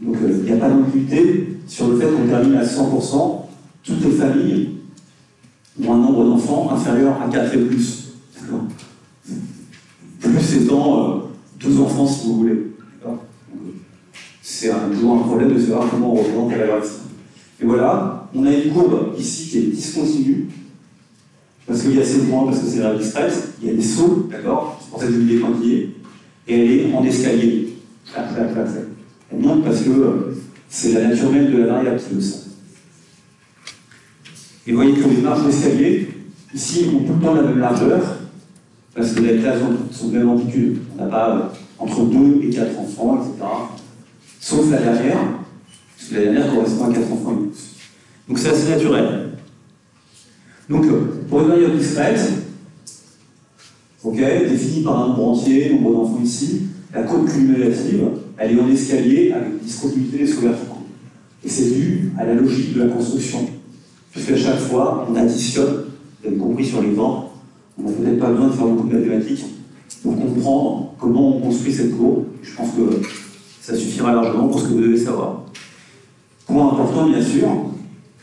Donc, il n'y a pas d'ambiguïté sur le fait qu'on termine à 100%, toutes les familles ont un nombre d'enfants inférieur à 4 et plus. D'accord? Plus étant 12 enfants si vous voulez. C'est toujours un problème de savoir comment on représente la valeur ici. Et voilà, on a une courbe ici qui est discontinue, parce qu'il y a ces points, parce que c'est la discrète, il y a des sauts, d'accord? C'est pour ça que je dis les pointillés, et elle est en escalier. Elle monte parce que c'est la nature même de la variable qui le sent. Et vous voyez que les marges d'escalier, ici, ont tout le temps la même largeur, parce que les classes sont de même amplitude. On n'a pas entre 2 et 4 enfants, etc. Sauf la dernière, parce que la dernière correspond à 4 enfants et plus. Donc c'est assez naturel. Donc, pour une variable discrète, définie par un nombre entier, nombre d'enfants ici, la courbe cumulative, elle est en escalier avec une discontinuité des sauts verticaux. Et c'est dû à la logique de la construction. Puisqu'à chaque fois, on additionne, vous avez compris sur l'exemple, on n'a peut-être pas besoin de faire beaucoup de mathématiques pour comprendre comment on construit cette courbe. Je pense que ça suffira largement pour ce que vous devez savoir. Point important, bien sûr,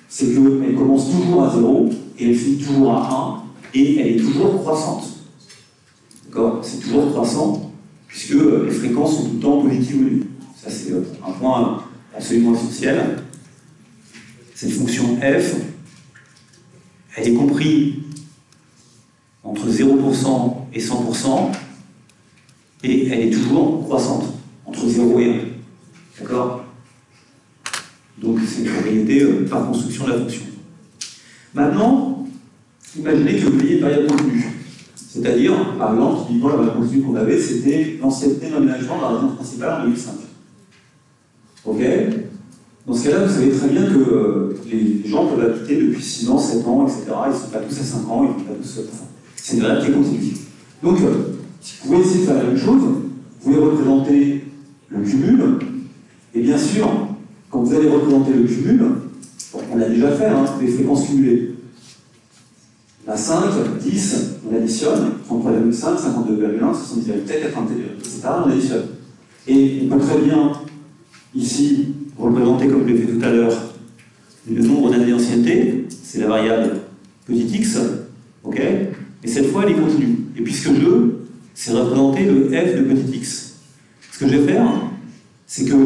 c'est qu'elle commence toujours à 0 et elle finit toujours à 1 et elle est toujours croissante. D'accord? C'est toujours croissant puisque les fréquences sont tout le temps positives ou nulles. Ça, c'est un point absolument essentiel. Cette fonction f, elle est comprise entre 0% et 100% et elle est toujours croissante entre 0 et 1. D'accord? Donc c'est une propriété par construction de la fonction. Maintenant, imaginez que vous ayez une variable contenue. C'est-à-dire, par exemple, typiquement la variable contenue qu'on avait, c'était l'ancienneté d'aménagement de la résidence principale en 2005. Ok? Dans ce cas-là, vous savez très bien que les gens peuvent habiter depuis 6 ans, 7 ans, etc. Ils ne sont pas tous à 5 ans, ils ne sont pas tous... C'est une variable qui est continue. Donc, vous pouvez essayer de faire la même chose. Vous pouvez représenter le cumul. Et bien sûr, quand vous allez représenter le cumul, on l'a déjà fait, les fréquences cumulées. La 5, 10, on additionne, 33,5, 52,1, 70,7, 81, etc. On additionne. Et on peut très bien, ici, représenter, comme je l'ai fait tout à l'heure, le nombre d'années d'ancienneté, c'est la variable petit x, ok? Et cette fois, elle est continue. Et puis ce que je veux, c'est représenter le f de petit x. Ce que je vais faire, c'est que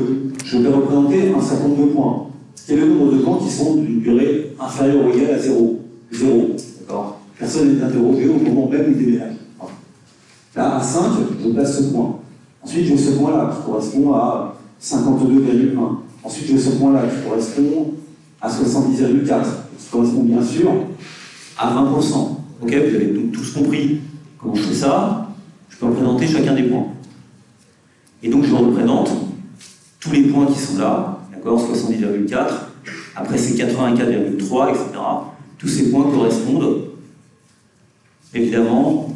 je vais représenter un certain nombre de points. Quel est le nombre de points qui sont d'une durée inférieure ou égale à 0? 0, d'accord? Personne n'est interrogé au moment même où il déménage. Là, à 5, je place ce point. Ensuite, j'ai ce point-là qui correspond à 52,1. Ensuite, j'ai ce point-là qui correspond à 70,4. qui correspond bien sûr à 20%. Ok, vous avez donc tous compris comment je fais ça. Je peux représenter chacun des points. Et donc je représente tous les points qui sont là, d'accord, 70,4, après c'est 84,3, etc. Tous ces points correspondent évidemment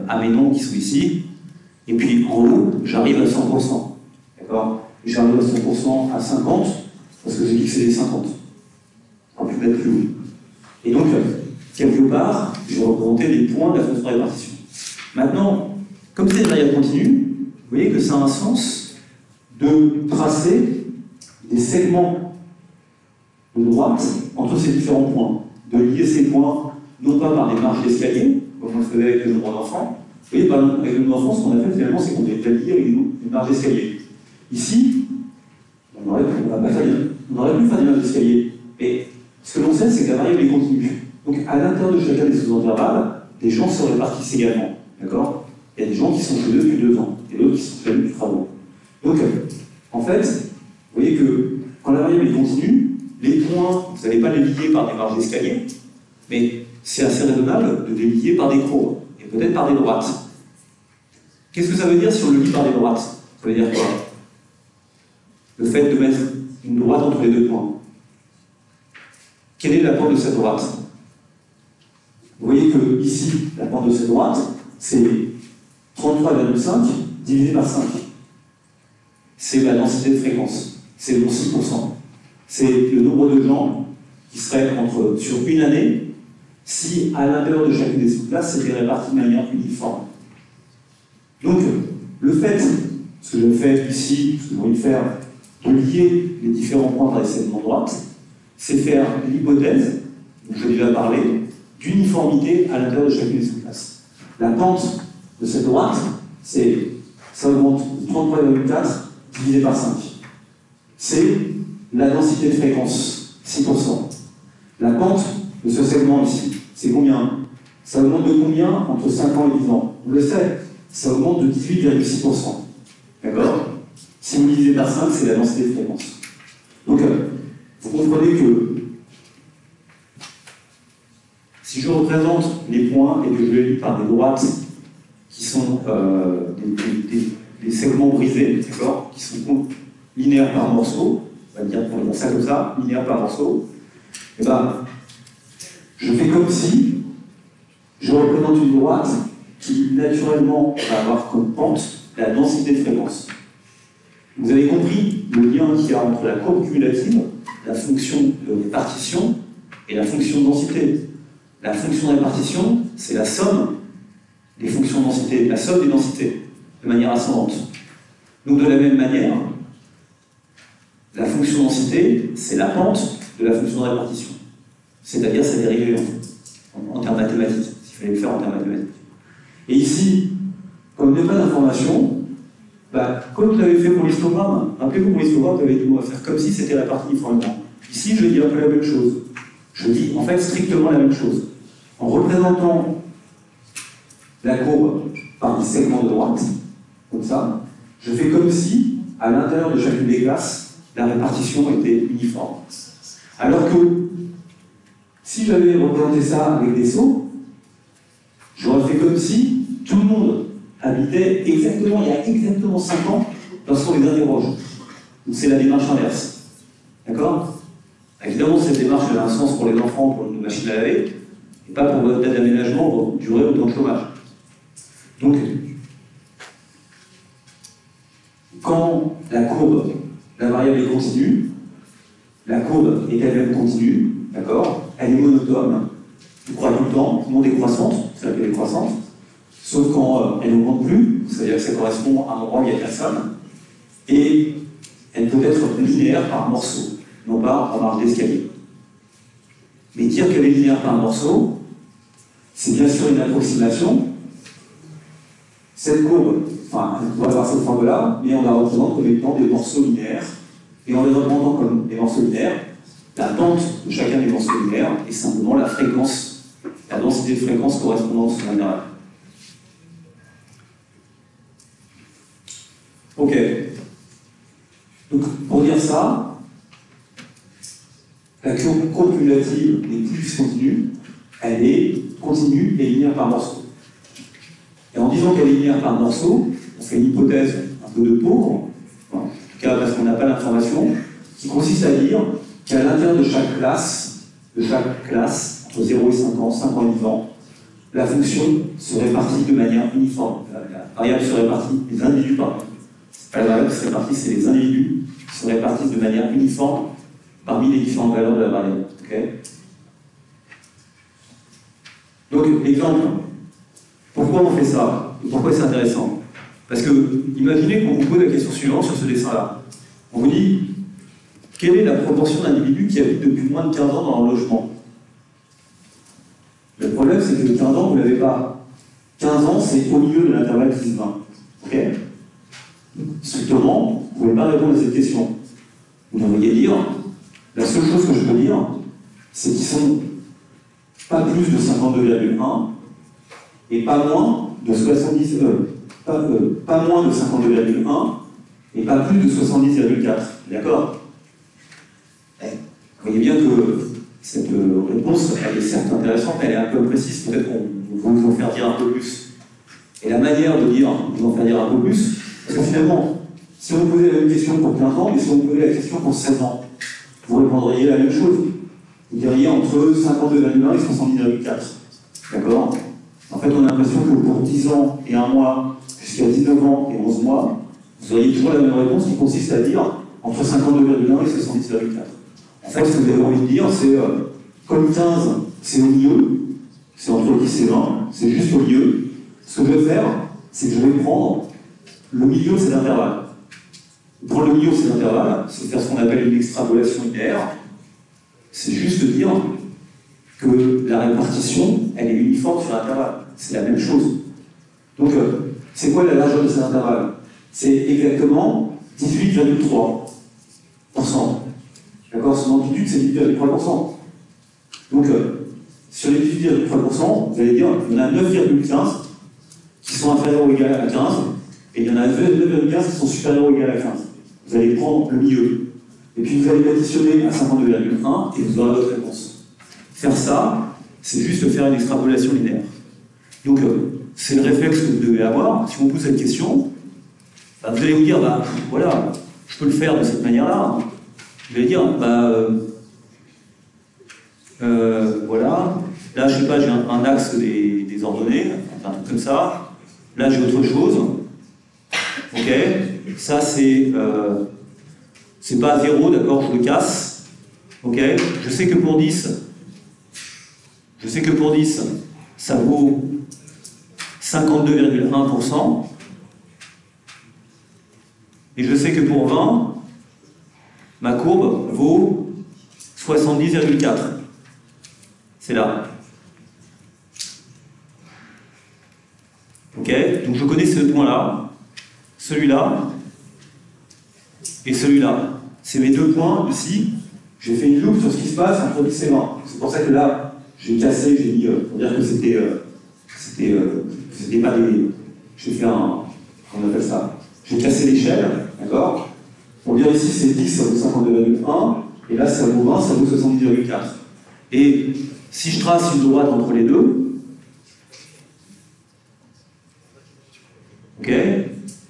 à mes nombres qui sont ici. Et puis en haut, j'arrive à 100%. D'accord? J'arrive à 100% à 50, parce que j'ai dit que c'est les 50. On peut mettre plus haut. Et donc, quelque part, je vais représenter les points de la fonction de répartition. Maintenant, comme c'est une variable continue, vous voyez que ça a un sens de tracer des segments de droite entre ces différents points, de lier ces points, non pas par des marges d'escalier, comme on le faisait avec le nombre d'enfants. Vous voyez, par exemple, avec le nombre d'enfants, ce qu'on a fait finalement, c'est qu'on a établi avec une marge d'escalier. Ici, on aurait pu faire des marges d'escalier, mais ce que l'on sait, c'est que la variable est continue. Donc, à l'intérieur de chacun des sous-intervalles, des gens se répartissent également. D'accord? Il y a des gens qui sont chez eux depuis 2 ans, et d'autres qui sont chez eux depuis 3 ans. Donc, en fait, vous voyez que quand la variable est continue, les points, vous n'allez pas les lier par des marges d'escalier, mais c'est assez raisonnable de les lier par des courbes, et peut-être par des droites. Qu'est-ce que ça veut dire si on le lie par des droites? Ça veut dire quoi? Le fait de mettre une droite entre les 2 points. Quelle est la pente de cette droite? Vous voyez que ici, la pente de cette droite, c'est 33,5 divisé par 5. C'est la densité de fréquence. C'est mon 6%. C'est le nombre de gens qui seraient sur une année, si à l'intérieur de chacune des sous-classes, c'était réparti de manière uniforme. Donc, le fait, ce que je fais ici, ce que j'ai envie de faire, de lier les différents points par les segments de droite, c'est faire l'hypothèse, dont j'ai déjà parlé, d'uniformité à l'intérieur de chacune des sous-classes. La pente de cette droite, ça augmente de 33,4 divisé par 5. C'est la densité de fréquence, 6%. La pente de ce segment ici, c'est combien? Ça augmente de combien entre 5 ans et 10 ans? On le sait, ça augmente de 18,6%. D'accord? Si vous divisez par 5, c'est la densité de fréquence. Donc, vous comprenez que si je représente les points et que je les lis par des droites qui sont des segments brisés, d'accord, qui sont linéaires par morceau, on va dire ça comme ça, linéaire par morceau, et ben, je fais comme si je représente une droite qui naturellement va avoir comme pente la densité de fréquence. Vous avez compris le lien qu'il y a entre la courbe cumulative, la fonction de répartition et la fonction de densité. La fonction de répartition, c'est la somme des fonctions de densité, la somme des densités, de manière ascendante. Donc de la même manière, la fonction de densité, c'est la pente de la fonction de répartition. C'est-à-dire sa dérivée en termes mathématiques, s'il fallait le faire en termes mathématiques. Et ici, comme il n'y a pas d'information, comme vous l'avez fait pour l'histogramme, rappelez-vous pour l'histogramme, vous avez dit on va faire comme si c'était la partie uniformément. Ici, je dis un peu la même chose. Je dis en fait strictement la même chose. En représentant la courbe par des segments de droite, comme ça, je fais comme si, à l'intérieur de chacune des classes, la répartition était uniforme. Alors que, si j'avais représenté ça avec des sauts, j'aurais fait comme si tout le monde habitait exactement, il y a exactement 5 ans, lorsqu'on les interroge. Donc c'est la démarche inverse. D'accord? Évidemment, cette démarche elle a un sens pour les enfants, pour une machine à laver, et pas pour votre date d'aménagement, pour durer autant de chômage. Donc, quand la courbe, la variable est continue, la courbe est elle-même continue, d'accord? Elle est monotone, elle croît tout le temps, tout le monde est croissante, c'est-à-dire qu'elle est croissante, sauf quand elle n'augmente plus, c'est-à-dire que ça correspond à un endroit où il y a personne, et elle peut être linéaire par morceau, non pas en marge d'escalier. Mais dire qu'elle est linéaire par morceau, c'est bien sûr une approximation. Cette courbe, enfin, on va avoir cette forme-là, mais on la représente comme étant des morceaux linéaires, et en les représentant comme des morceaux linéaires, la pente de chacun des morceaux linéaires est simplement la fréquence, la densité de fréquence correspondant au son intervalle. Ok. Donc, pour dire ça, la courbe cumulative n'est plus discontinue, elle est continue et linéaire par morceau. Et en disant qu'elle est linéaire par morceau, on fait une hypothèse un peu de pauvre, en tout cas parce qu'on n'a pas l'information, qui consiste à dire qu'à l'intérieur de chaque classe, entre 0 et 5 ans, 5 ans et 10 ans, la fonction se répartit de manière uniforme. La variable se répartit, les individus, pardon. C'est pas la variable qui se répartit, c'est les individus qui se répartissent de manière uniforme parmi les différentes valeurs de la variable. Okay. Donc, exemple, pourquoi on fait ça? Et pourquoi c'est intéressant? Parce que, imaginez qu'on vous pose la question suivante sur ce dessin-là. On vous dit, quelle est la proportion d'individus qui habitent depuis moins de 15 ans dans un logement? Le problème, c'est que 15 ans, vous ne l'avez pas. 15 ans, c'est au milieu de l'intervalle 10-20. Ok? Strictement, vous ne pouvez pas répondre à cette question. Vous devriez dire, la seule chose que je peux dire, c'est qu'ils sont pas plus de 52,1 et pas moins de 70, pas moins de 52,1 et pas plus de 70,4. D'accord? Vous voyez bien que cette réponse, elle est certes intéressante, mais elle est un peu précise. Peut-être qu'on va vous en faire dire un peu plus. Et la manière de dire, vous en faire dire un peu plus, parce que finalement, si on vous posait la même question pour 15 ans, et si on vous posait la question pour 16 ans, vous répondriez la même chose. Vous diriez entre 52,1 et 70,4. D'accord? En fait, on a l'impression que pour 10 ans et 1 mois, jusqu'à 19 ans et 11 mois, vous auriez toujours la même réponse qui consiste à dire entre 52,1 et 70,4. En fait, ce que vous avez envie de dire, c'est comme 15, c'est au milieu, c'est entre 10 et 20, c'est juste au milieu. Ce que je vais faire, c'est que je vais prendre le milieu de cet intervalle. Prendre le milieu de cet intervalle, c'est faire ce qu'on appelle une extrapolation linéaire. C'est juste dire que la répartition, elle est uniforme sur l'intervalle. C'est la même chose. Donc, c'est quoi la largeur de cet intervalle? C'est exactement 18,3%. D'accord? Son amplitude, c'est 18,3%. Donc, sur les 18,3%, vous allez dire qu'il y en a 9,15 qui sont inférieurs ou égaux à 15, et il y en a 9,15 qui sont supérieurs ou égaux à 15. Vous allez prendre le milieu. Et puis vous allez l'additionner à 52,1 et vous aurez votre réponse. Faire ça, c'est juste faire une extrapolation linéaire. Donc, c'est le réflexe que vous devez avoir. Si on vous pose cette question, bah, vous allez vous dire, bah, voilà, je peux le faire de cette manière-là. Vous allez dire, bah, voilà, là, je sais pas, j'ai un axe des ordonnées, un truc comme ça. Là, j'ai autre chose. Ok, ça, c'est pas 0, d'accord, je le casse. Ok, je sais que pour 10, ça vaut 52,1%. Et je sais que pour 20, ma courbe vaut 70,4. C'est là. Ok, donc je connais ce point-là, celui-là, et celui-là. C'est mes deux points ici. J'ai fait une loupe sur ce qui se passe entre 10 et 20. C'est pour ça que là, j'ai cassé, j'ai mis, pour dire que c'était pas des... J'ai fait un... Comment on appelle ça? J'ai cassé l'échelle, d'accord? Pour dire ici, c'est 10, ça vaut 52,1, et là, ça vaut 20, ça vaut 70,4. Et si je trace une droite entre les deux, ok?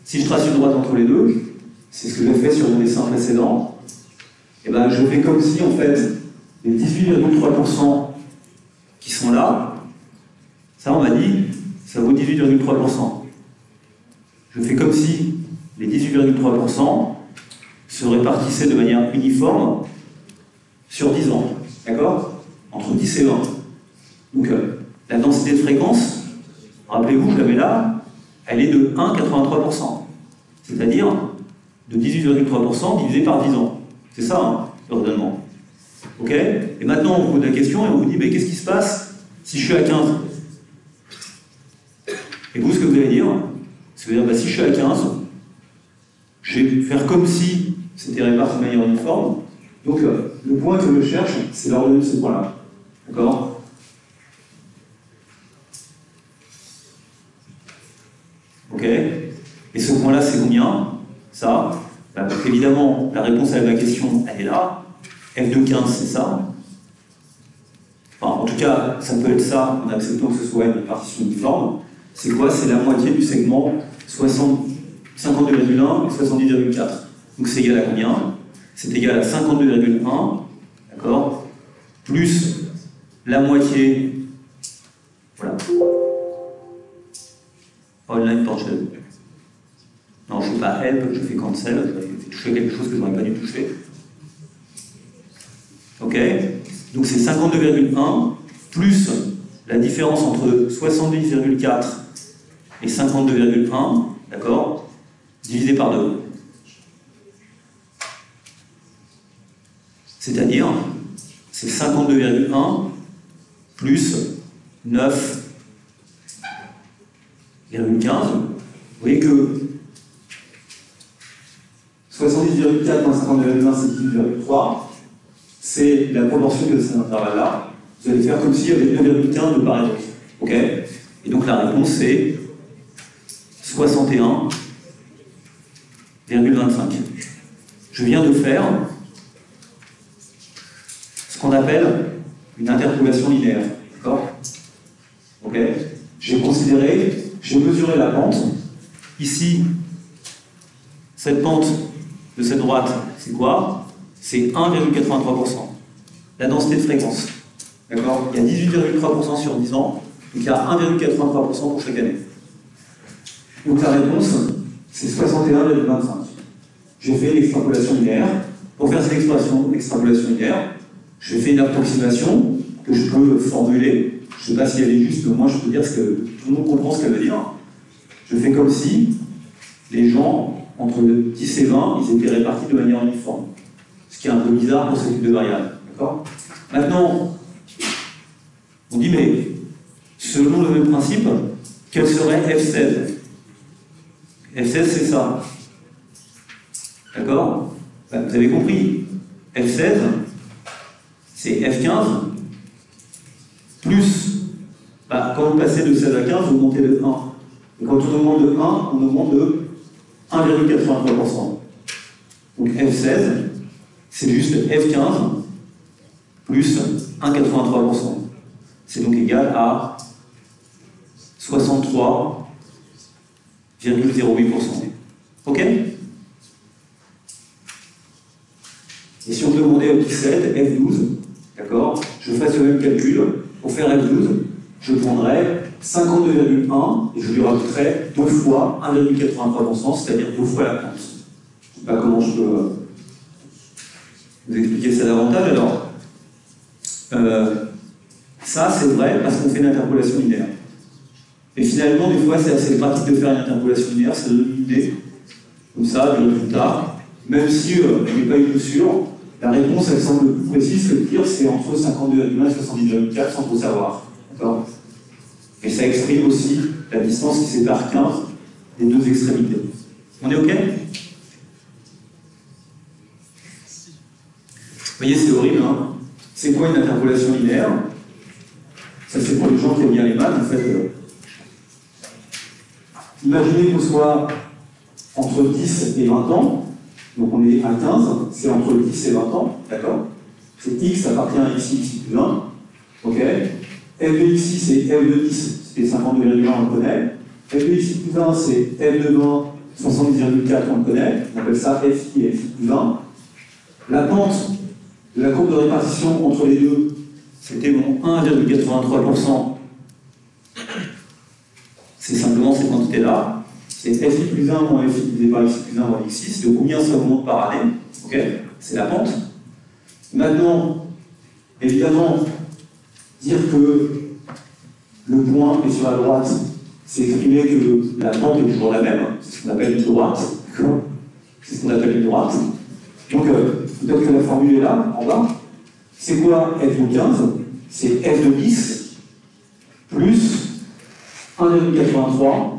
Si je trace une droite entre les deux, c'est ce que j'ai fait sur mon dessin précédent, et ben je fais comme si, en fait, les 18,3% qui sont là, ça on m'a dit, ça vaut 18,3%. Je fais comme si les 18,3% se répartissaient de manière uniforme sur 10 ans, d'accord? Entre 10 et 20. Donc la densité de fréquence, rappelez-vous, je l'avais là, elle est de 1,83%. C'est-à-dire de 18,3% divisé par 10 ans. C'est ça, hein, le raisonnement. Ok? Et maintenant, on vous pose la question et on vous dit, mais qu'est-ce qui se passe si je suis à 15? Et vous, ce que vous allez dire, c'est dire, bah, si je suis à 15, je vais faire comme si c'était réparti de manière uniforme. Donc, le point que je cherche, c'est l'ordonnée de ce point-là. D'accord? Ok? Et ce point-là, c'est combien? Ça. Bah, donc évidemment, la réponse à ma question, elle est là. F de 15, c'est ça. tout cas, ça peut être ça, en acceptant que ce soit une répartition uniforme. C'est quoi? C'est la moitié du segment 52,1 et 70,4. Donc c'est égal à combien? C'est égal à 52,1, d'accord, plus la moitié, voilà. Online torture. Non, je ne fais pas help, je fais cancel, je vais toucher quelque chose que je n'aurais pas dû toucher. Ok? Donc c'est 52,1 plus la différence entre 70,4 et 52,1, d'accord, divisé par 2. C'est-à-dire, c'est 52,1 plus 9,15. Vous voyez que 70,4 moins 52,1, c'est 18,3. C'est la proportion de cet intervalle-là. Vous allez faire comme s'il y avait 2,15 de part et d'autre. Ok? Et donc la réponse c'est 61,25. Je viens de faire ce qu'on appelle une interpolation linéaire. D'accord? Ok? J'ai mesuré la pente. Ici, cette pente de cette droite, c'est quoi? C'est 1,83%. La densité de fréquence. D'accord? Il y a 18,3% sur 10 ans, donc il y a 1,83% pour chaque année. Donc la réponse, c'est 61,25. J'ai fait l'extrapolation linéaire. Pour faire cette extrapolation linéaire, j'ai fait une approximation que je peux formuler. Je ne sais pas si elle est juste, mais moi je peux dire ce que tout le monde comprend ce qu'elle veut dire. Je fais comme si les gens, entre 10 et 20, ils étaient répartis de manière uniforme. Ce qui est un peu bizarre pour ce type de variable. D'accord? Maintenant, on dit, mais selon le même principe, quel serait F16? F16, c'est ça. D'accord? Ben, vous avez compris. F16, c'est F15 plus, ben, quand vous passez de 16 à 15, vous montez de 1. Et quand on augmente de 1, on augmente de 1,83%. Donc F16, c'est juste F15 plus 1,83%. C'est donc égal à 63,08%. Ok? Et si on demandait au X7, F12, d'accord, je ferais ce même calcul. Pour faire F12, je prendrais 52,1 et je lui rajouterais 2 fois 1,83%, c'est-à-dire 2 fois la pente. Je ne sais pas comment je peux vous expliquer ça davantage. Alors, ça c'est vrai parce qu'on fait une interpolation linéaire. Et finalement, des fois, c'est assez pratique de faire une interpolation linéaire, ça donne une idée, comme ça, du résultat. Même si elle n'est pas du tout sûre, la réponse, elle semble plus précise que le pire, c'est entre 52,1 et 70,4 sans trop savoir. D'accord? Et ça exprime aussi la distance qui sépare 15 des deux extrémités. On est OK? Vous voyez, c'est horrible, hein? C'est quoi une interpolation linéaire? Ça, c'est pour les gens qui aiment bien les maths, en fait. Imaginez qu'on soit entre 10 et 20 ans. Donc on est à 15, c'est entre 10 et 20 ans, d'accord? C'est x appartient à xi plus 1, ok? F de xi c'est f de 10, c'est 52,1, on le connaît. F de xi plus 1 c'est f de 20, 70,4, on le connaît. On appelle ça fi et fi plus 1. La pente de la courbe de répartition entre les deux, c'était mon 1,83%. C'est simplement cette quantité-là. C'est fi plus 1 moins fi divisé par xi plus 1 moins xi, c'est de combien ça augmente par année. Okay, c'est la pente. Maintenant, évidemment, dire que le point est sur la droite, c'est exprimer que la pente est toujours la même. C'est ce qu'on appelle une droite. C'est ce qu'on appelle une droite. Donc, peut-être que la formule est là, en bas. C'est quoi f de 15? C'est f de 10 plus 1,83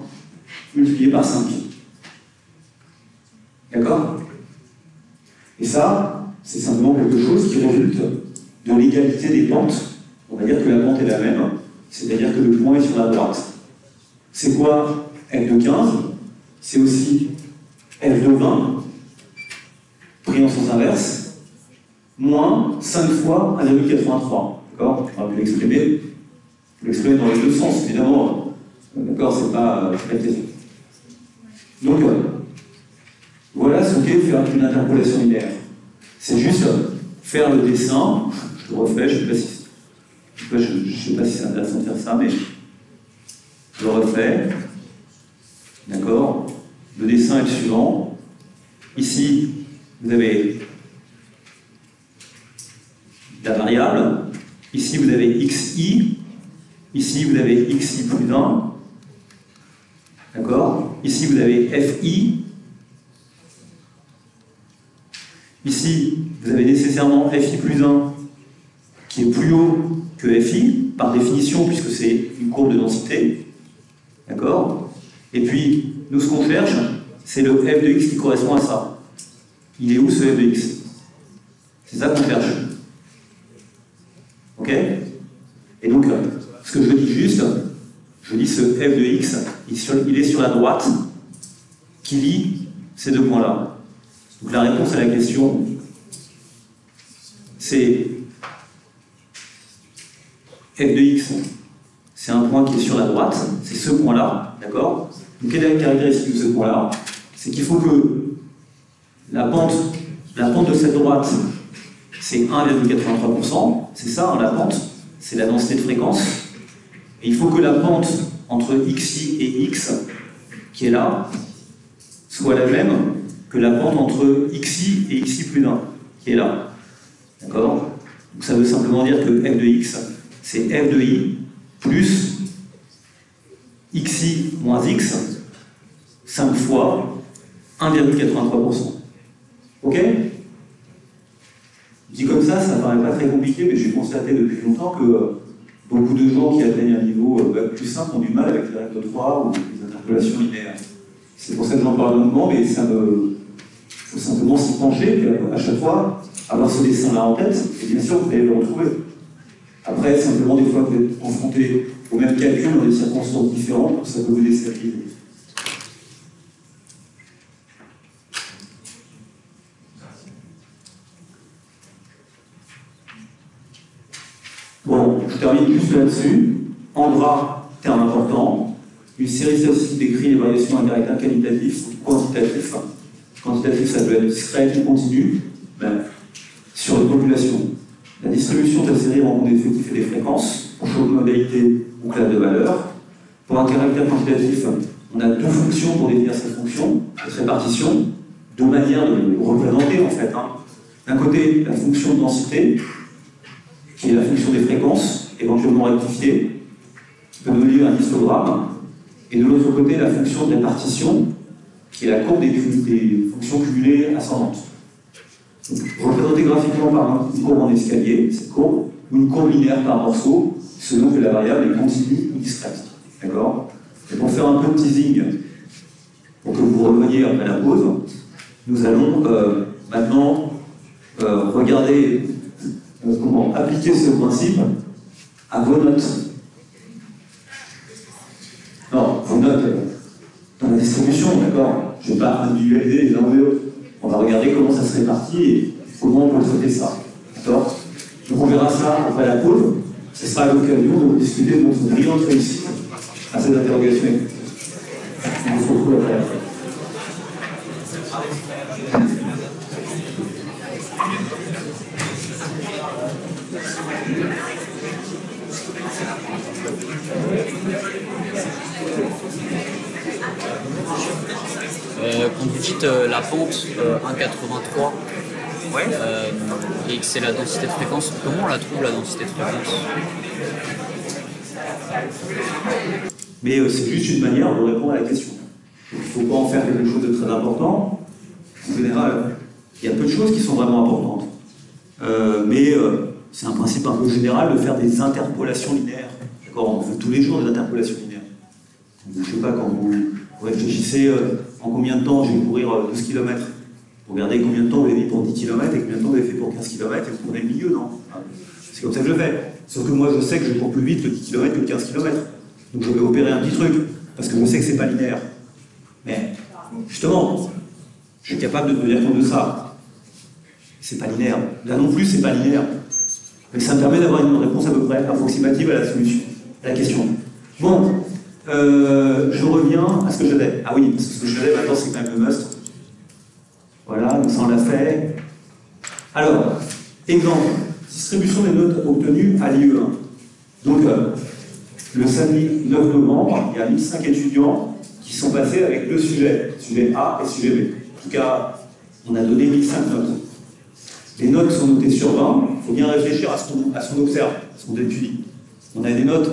multiplié par 5. D'accord? Et ça, c'est simplement quelque chose qui résulte de l'égalité des pentes. On va dire que la pente est la même, c'est-à-dire que le point est sur la droite. C'est quoi f de 15? C'est aussi f de 20, pris en sens inverse, moins 5 fois 1,83. D'accord? On va l'exprimer dans les deux sens, évidemment. D'accord? C'est pas la question. Donc, voilà ce qu'est faire une interpolation linéaire. C'est juste faire le dessin, je le refais, je ne sais pas si c'est intéressant de faire ça, mais je le refais. D'accord? Le dessin est le suivant. Ici, vous avez la variable. Ici, vous avez xi. Ici, vous avez xi plus 1. D'accord? Ici, vous avez fi. Ici, vous avez nécessairement fi plus 1 qui est plus haut que fi, par définition, puisque c'est une courbe de densité. D'accord? Et puis, nous, ce qu'on cherche, c'est le f de x qui correspond à ça. Il est où ce f de x? C'est ça qu'on cherche. Ok? Et donc, ce que je dis juste, je dis ce f de x, il est sur la droite qui lie ces deux points-là. Donc la réponse à la question, c'est f de x, c'est un point qui est sur la droite, c'est ce point-là, d'accord? Donc quelle est la caractéristique de ce point-là? C'est qu'il faut que la pente de cette droite, c'est 1,83%, c'est ça, hein, la pente, c'est la densité de fréquence. Et il faut que la pente entre xi et x, qui est là, soit la même que la pente entre xi et xi plus 1, qui est là. D'accord? Donc ça veut simplement dire que f de x, c'est f de i plus xi moins x, 5 fois 1,83%. Ok? Dit comme ça ne paraît pas très compliqué, mais j'ai constaté depuis longtemps que beaucoup de gens qui atteignent un niveau plus simple ont du mal avec les règles de 3 ou les interpolations linéaires. C'est pour ça que j'en parle longuement, mais il faut simplement s'y pencher, et à chaque fois, avoir ce dessin-là en tête, et bien sûr, vous allez le retrouver. Après, simplement, des fois, vous êtes confronté au même calcul dans des circonstances différentes, ça peut vous déstabiliser. Bon, je termine juste là-dessus. En gras, terme important, une série statistique décrit les variations à caractère qualitatif ou quantitatif. Quantitatif, ça peut être discret ou continu, sur une population. La distribution de la série rencontre des effectifs et des fréquences, pour chaque modalité ou classe de valeur. Pour un caractère quantitatif, on a deux fonctions pour définir cette fonction, cette répartition, deux manières de le représenter en fait. D'un côté, la fonction de densité, qui est la fonction des fréquences, éventuellement rectifiée, qui peut donner lieu à un histogramme, et de l'autre côté, la fonction de répartition, qui est la courbe des fonctions cumulées ascendantes. Donc, représentée graphiquement par une courbe en escalier, cette courbe, ou une courbe linéaire par morceau, selon que la variable est continue ou discrète. D'accord? Et pour faire un peu de teasing, pour que vous reveniez après la pause, nous allons maintenant regarder comment appliquer ce principe à vos notes. Non, vos notes dans la distribution, d'accord? Je ne vais pas individualiser les uns ou les autres. On va regarder comment ça se répartit et comment on peut traiter ça. D'accord? Donc on verra ça après la pause. Ce sera l'occasion de discuter de notre brillante réussite à cette interrogation. On se retrouve après. Quand vous dites la pente 1,83 et que c'est la densité de fréquence, comment on la trouve la densité de fréquence? Mais c'est juste une manière de répondre à la question. Il ne faut pas en faire quelque chose de très important. En général, il y a peu de choses qui sont vraiment importantes. Mais c'est un principe un peu général de faire des interpolations linéaires. On fait tous les jours des interpolations linéaires. Je ne sais pas, quand vous réfléchissez en combien de temps je vais courir 12 km, vous regardez combien de temps vous avez mis pour 10 km et combien de temps vous avez fait pour 15 km et vous prenez le milieu, non? C'est comme ça que je fais. Sauf que moi je sais que je cours plus vite le 10 km que le 15 km. Donc je vais opérer un petit truc, parce que je sais que c'est pas linéaire. Mais justement, je suis capable de tenir compte de ça. C'est pas linéaire. Là non plus, c'est pas linéaire. Mais ça me permet d'avoir une réponse à peu près approximative à la solution, à la question. Bon, je reviens à ce que j'avais. Ah oui, parce que ce que j'avais maintenant, c'est quand même le must. Voilà, donc ça on l'a fait. Alors, exemple, distribution des notes obtenues à l'IE1. Donc, le samedi 9 novembre, il y a 1005 étudiants qui sont passés avec deux sujets, sujet A et sujet B. En tout cas, on a donné 1005 notes. Les notes sont notées sur 20, il faut bien réfléchir à ce qu'on observe, à ce qu'on étudie. On a des notes,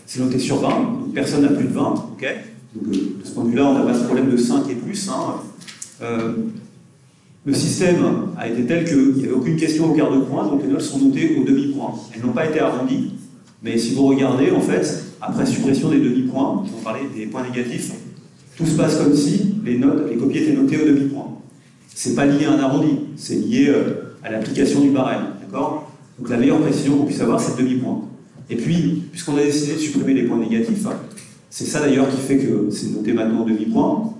c'est noté sur 20, donc personne n'a plus de 20, ok. Donc, de ce point de vue-là, on n'a pas ce problème de 5 et plus. Le système a été tel qu'il n'y avait aucune question au quart de point, donc les notes sont notées au demi-point. Elles n'ont pas été arrondies, mais si vous regardez, en fait, après suppression des demi-points, on parlait des points négatifs, tout se passe comme si les copies étaient notées au demi-point. C'est pas lié à un arrondi, c'est lié à l'application du barème, d'accord? Donc la meilleure précision qu'on puisse avoir, c'est le demi-point. Et puis, puisqu'on a décidé de supprimer les points négatifs, c'est ça d'ailleurs qui fait que c'est noté maintenant au demi-point,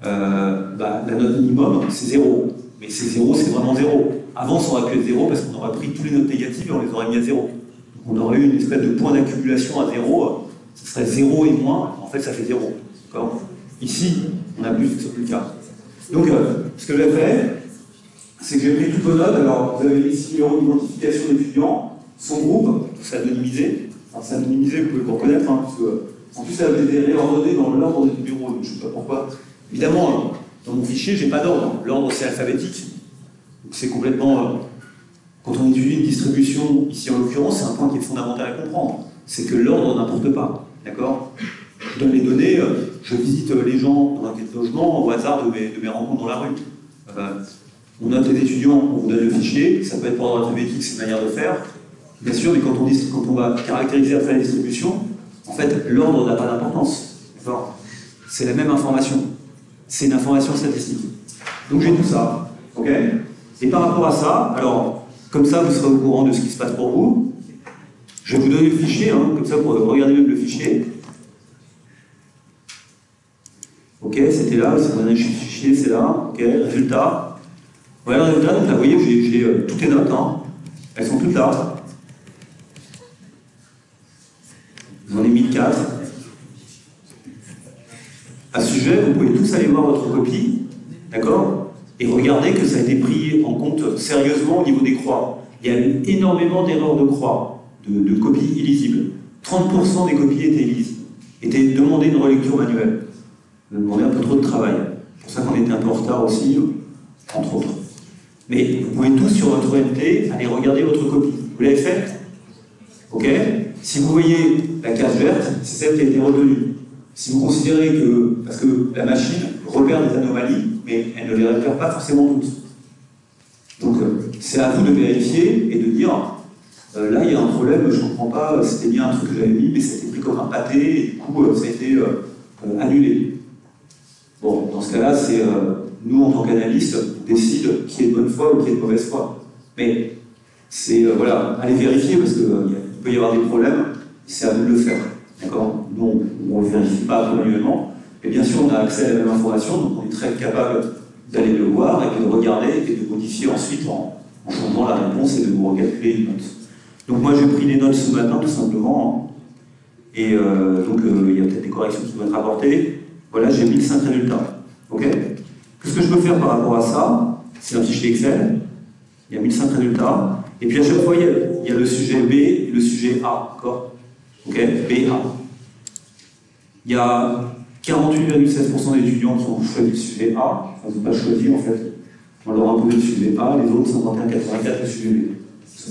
la note minimum, c'est 0. Mais c'est 0, c'est vraiment 0. Avant, ça aurait pu être 0 parce qu'on aurait pris tous les notes négatives et on les aurait mis à 0. Donc on aurait eu une espèce de point d'accumulation à 0, ce serait 0 et moins, en fait ça fait 0. Ici, on a plus, c'est plus le cas. Donc, ce que j'ai fait, c'est que j'ai pris toutes vos notes. Alors, vous avez ici numéro d'identification d'étudiant, son groupe, c'est anonymisé. Enfin, c'est anonymisé, vous pouvez le reconnaître, parce que, en plus, ça a été réordonné dans l'ordre des numéros, donc je ne sais pas pourquoi. Évidemment, dans mon fichier, je n'ai pas d'ordre. L'ordre, c'est alphabétique. Donc, c'est complètement. Quand on étudie une distribution, ici en l'occurrence, c'est un point qui est fondamental à comprendre. C'est que l'ordre n'importe pas. D'accord? Je donne les données, je visite les gens dans un quête logement au hasard de mes rencontres dans la rue. On note les étudiants, on vous donne le fichier, ça peut être pour ordre alphabétique, c'est une manière de faire. Bien sûr, mais quand on va caractériser après la distribution, en fait, l'ordre n'a pas d'importance. C'est la même information. C'est une information statistique. Donc j'ai tout ça. Ok? Et par rapport à ça, alors, comme ça, vous serez au courant de ce qui se passe pour vous. Je vais vous donner le fichier, comme ça, pour regarder même le fichier. Ok, c'était là, c'est mon fichier, c'est là. Ok, résultat. Voilà le résultat, donc là, vous voyez, j'ai toutes les notes, elles sont toutes là. J'en ai mis 4. À ce sujet, vous pouvez tous aller voir votre copie, d'accord? Et regarder que ça a été pris en compte sérieusement au niveau des croix. Il y a eu énormément d'erreurs de croix, de copies illisibles. 30% des copies étaient demandées une relecture manuelle. On demandait un peu trop de travail. C'est pour ça qu'on était un peu en retard aussi, entre autres. Mais vous pouvez tous sur votre ENT aller regarder votre copie. Vous l'avez faite? Ok? Si vous voyez la case verte, c'est celle qui a été retenue. Si vous considérez que, parce que la machine repère des anomalies, mais elle ne les repère pas forcément toutes. Donc c'est à vous de vérifier et de dire, là il y a un problème, je ne comprends pas, c'était bien un truc que j'avais mis, mais ça a été pris comme un pâté, et du coup ça a été annulé. Bon, dans ce cas-là, c'est nous en tant qu'analystes, on décide qui est de bonne foi ou qui est de mauvaise foi. Mais c'est, voilà, allez vérifier parce qu'il peut y avoir des problèmes, c'est à vous de le faire. D'accord? Nous, on ne le vérifie pas manuellement, mais bien sûr, on a accès à la même information, donc on est très capable d'aller le voir et puis de regarder et de modifier ensuite en changeant la réponse et de vous recalculer une note. Donc moi, j'ai pris les notes ce matin, tout simplement, et donc il y a peut-être des corrections qui vont être apportées. Voilà, j'ai mis 1005 résultats. Ok? Qu'est-ce que je peux faire par rapport à ça? C'est un fichier Excel, il y a 1005 résultats, et puis à chaque fois, il y a le sujet B et le sujet A, d'accord? Ok, BA. Il y a 48,16% d'étudiants qui ont choisi le sujet A, enfin, ils n'ont pas choisi en fait. On leur a imposé le sujet A, les autres 51,84 le sujet B.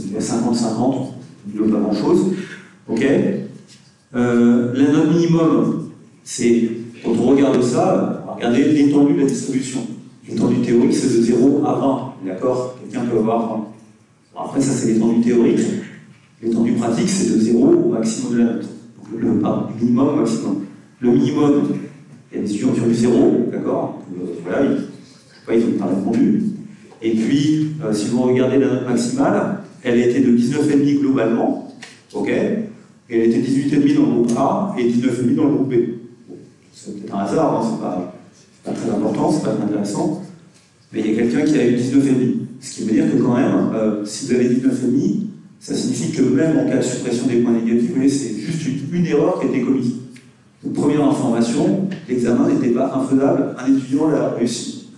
Il y a 50-50, il n'y a pas grand chose. Ok. La note minimum, c'est, quand on regarde ça, regardez l'étendue de la distribution. L'étendue théorique, c'est de 0 à 20. D'accord? Quelqu'un peut avoir. Bon, après, ça, c'est l'étendue théorique. L'étendue pratique, c'est de 0 au maximum de la note. Donc, le minimum au maximum. Le minimum, il y a des étudiants qui ont eu 0, d'accord? Voilà, ils n'ont pas répondu. Et puis, si vous regardez la note maximale, elle était de 19,5 globalement, ok? Et elle était 18,5 dans le groupe A et 19,5 dans le groupe B. Bon, c'est peut-être un hasard, c'est pas très important, c'est pas très intéressant. Mais il y a quelqu'un qui a eu 19,5. Ce qui veut dire que quand même, si vous avez 19,5, Ça signifie que même en cas de suppression des points négatifs, vous voyez, c'est juste une erreur qui a été commise. Donc, première information, l'examen n'était pas infaisable, un étudiant l'a réussi.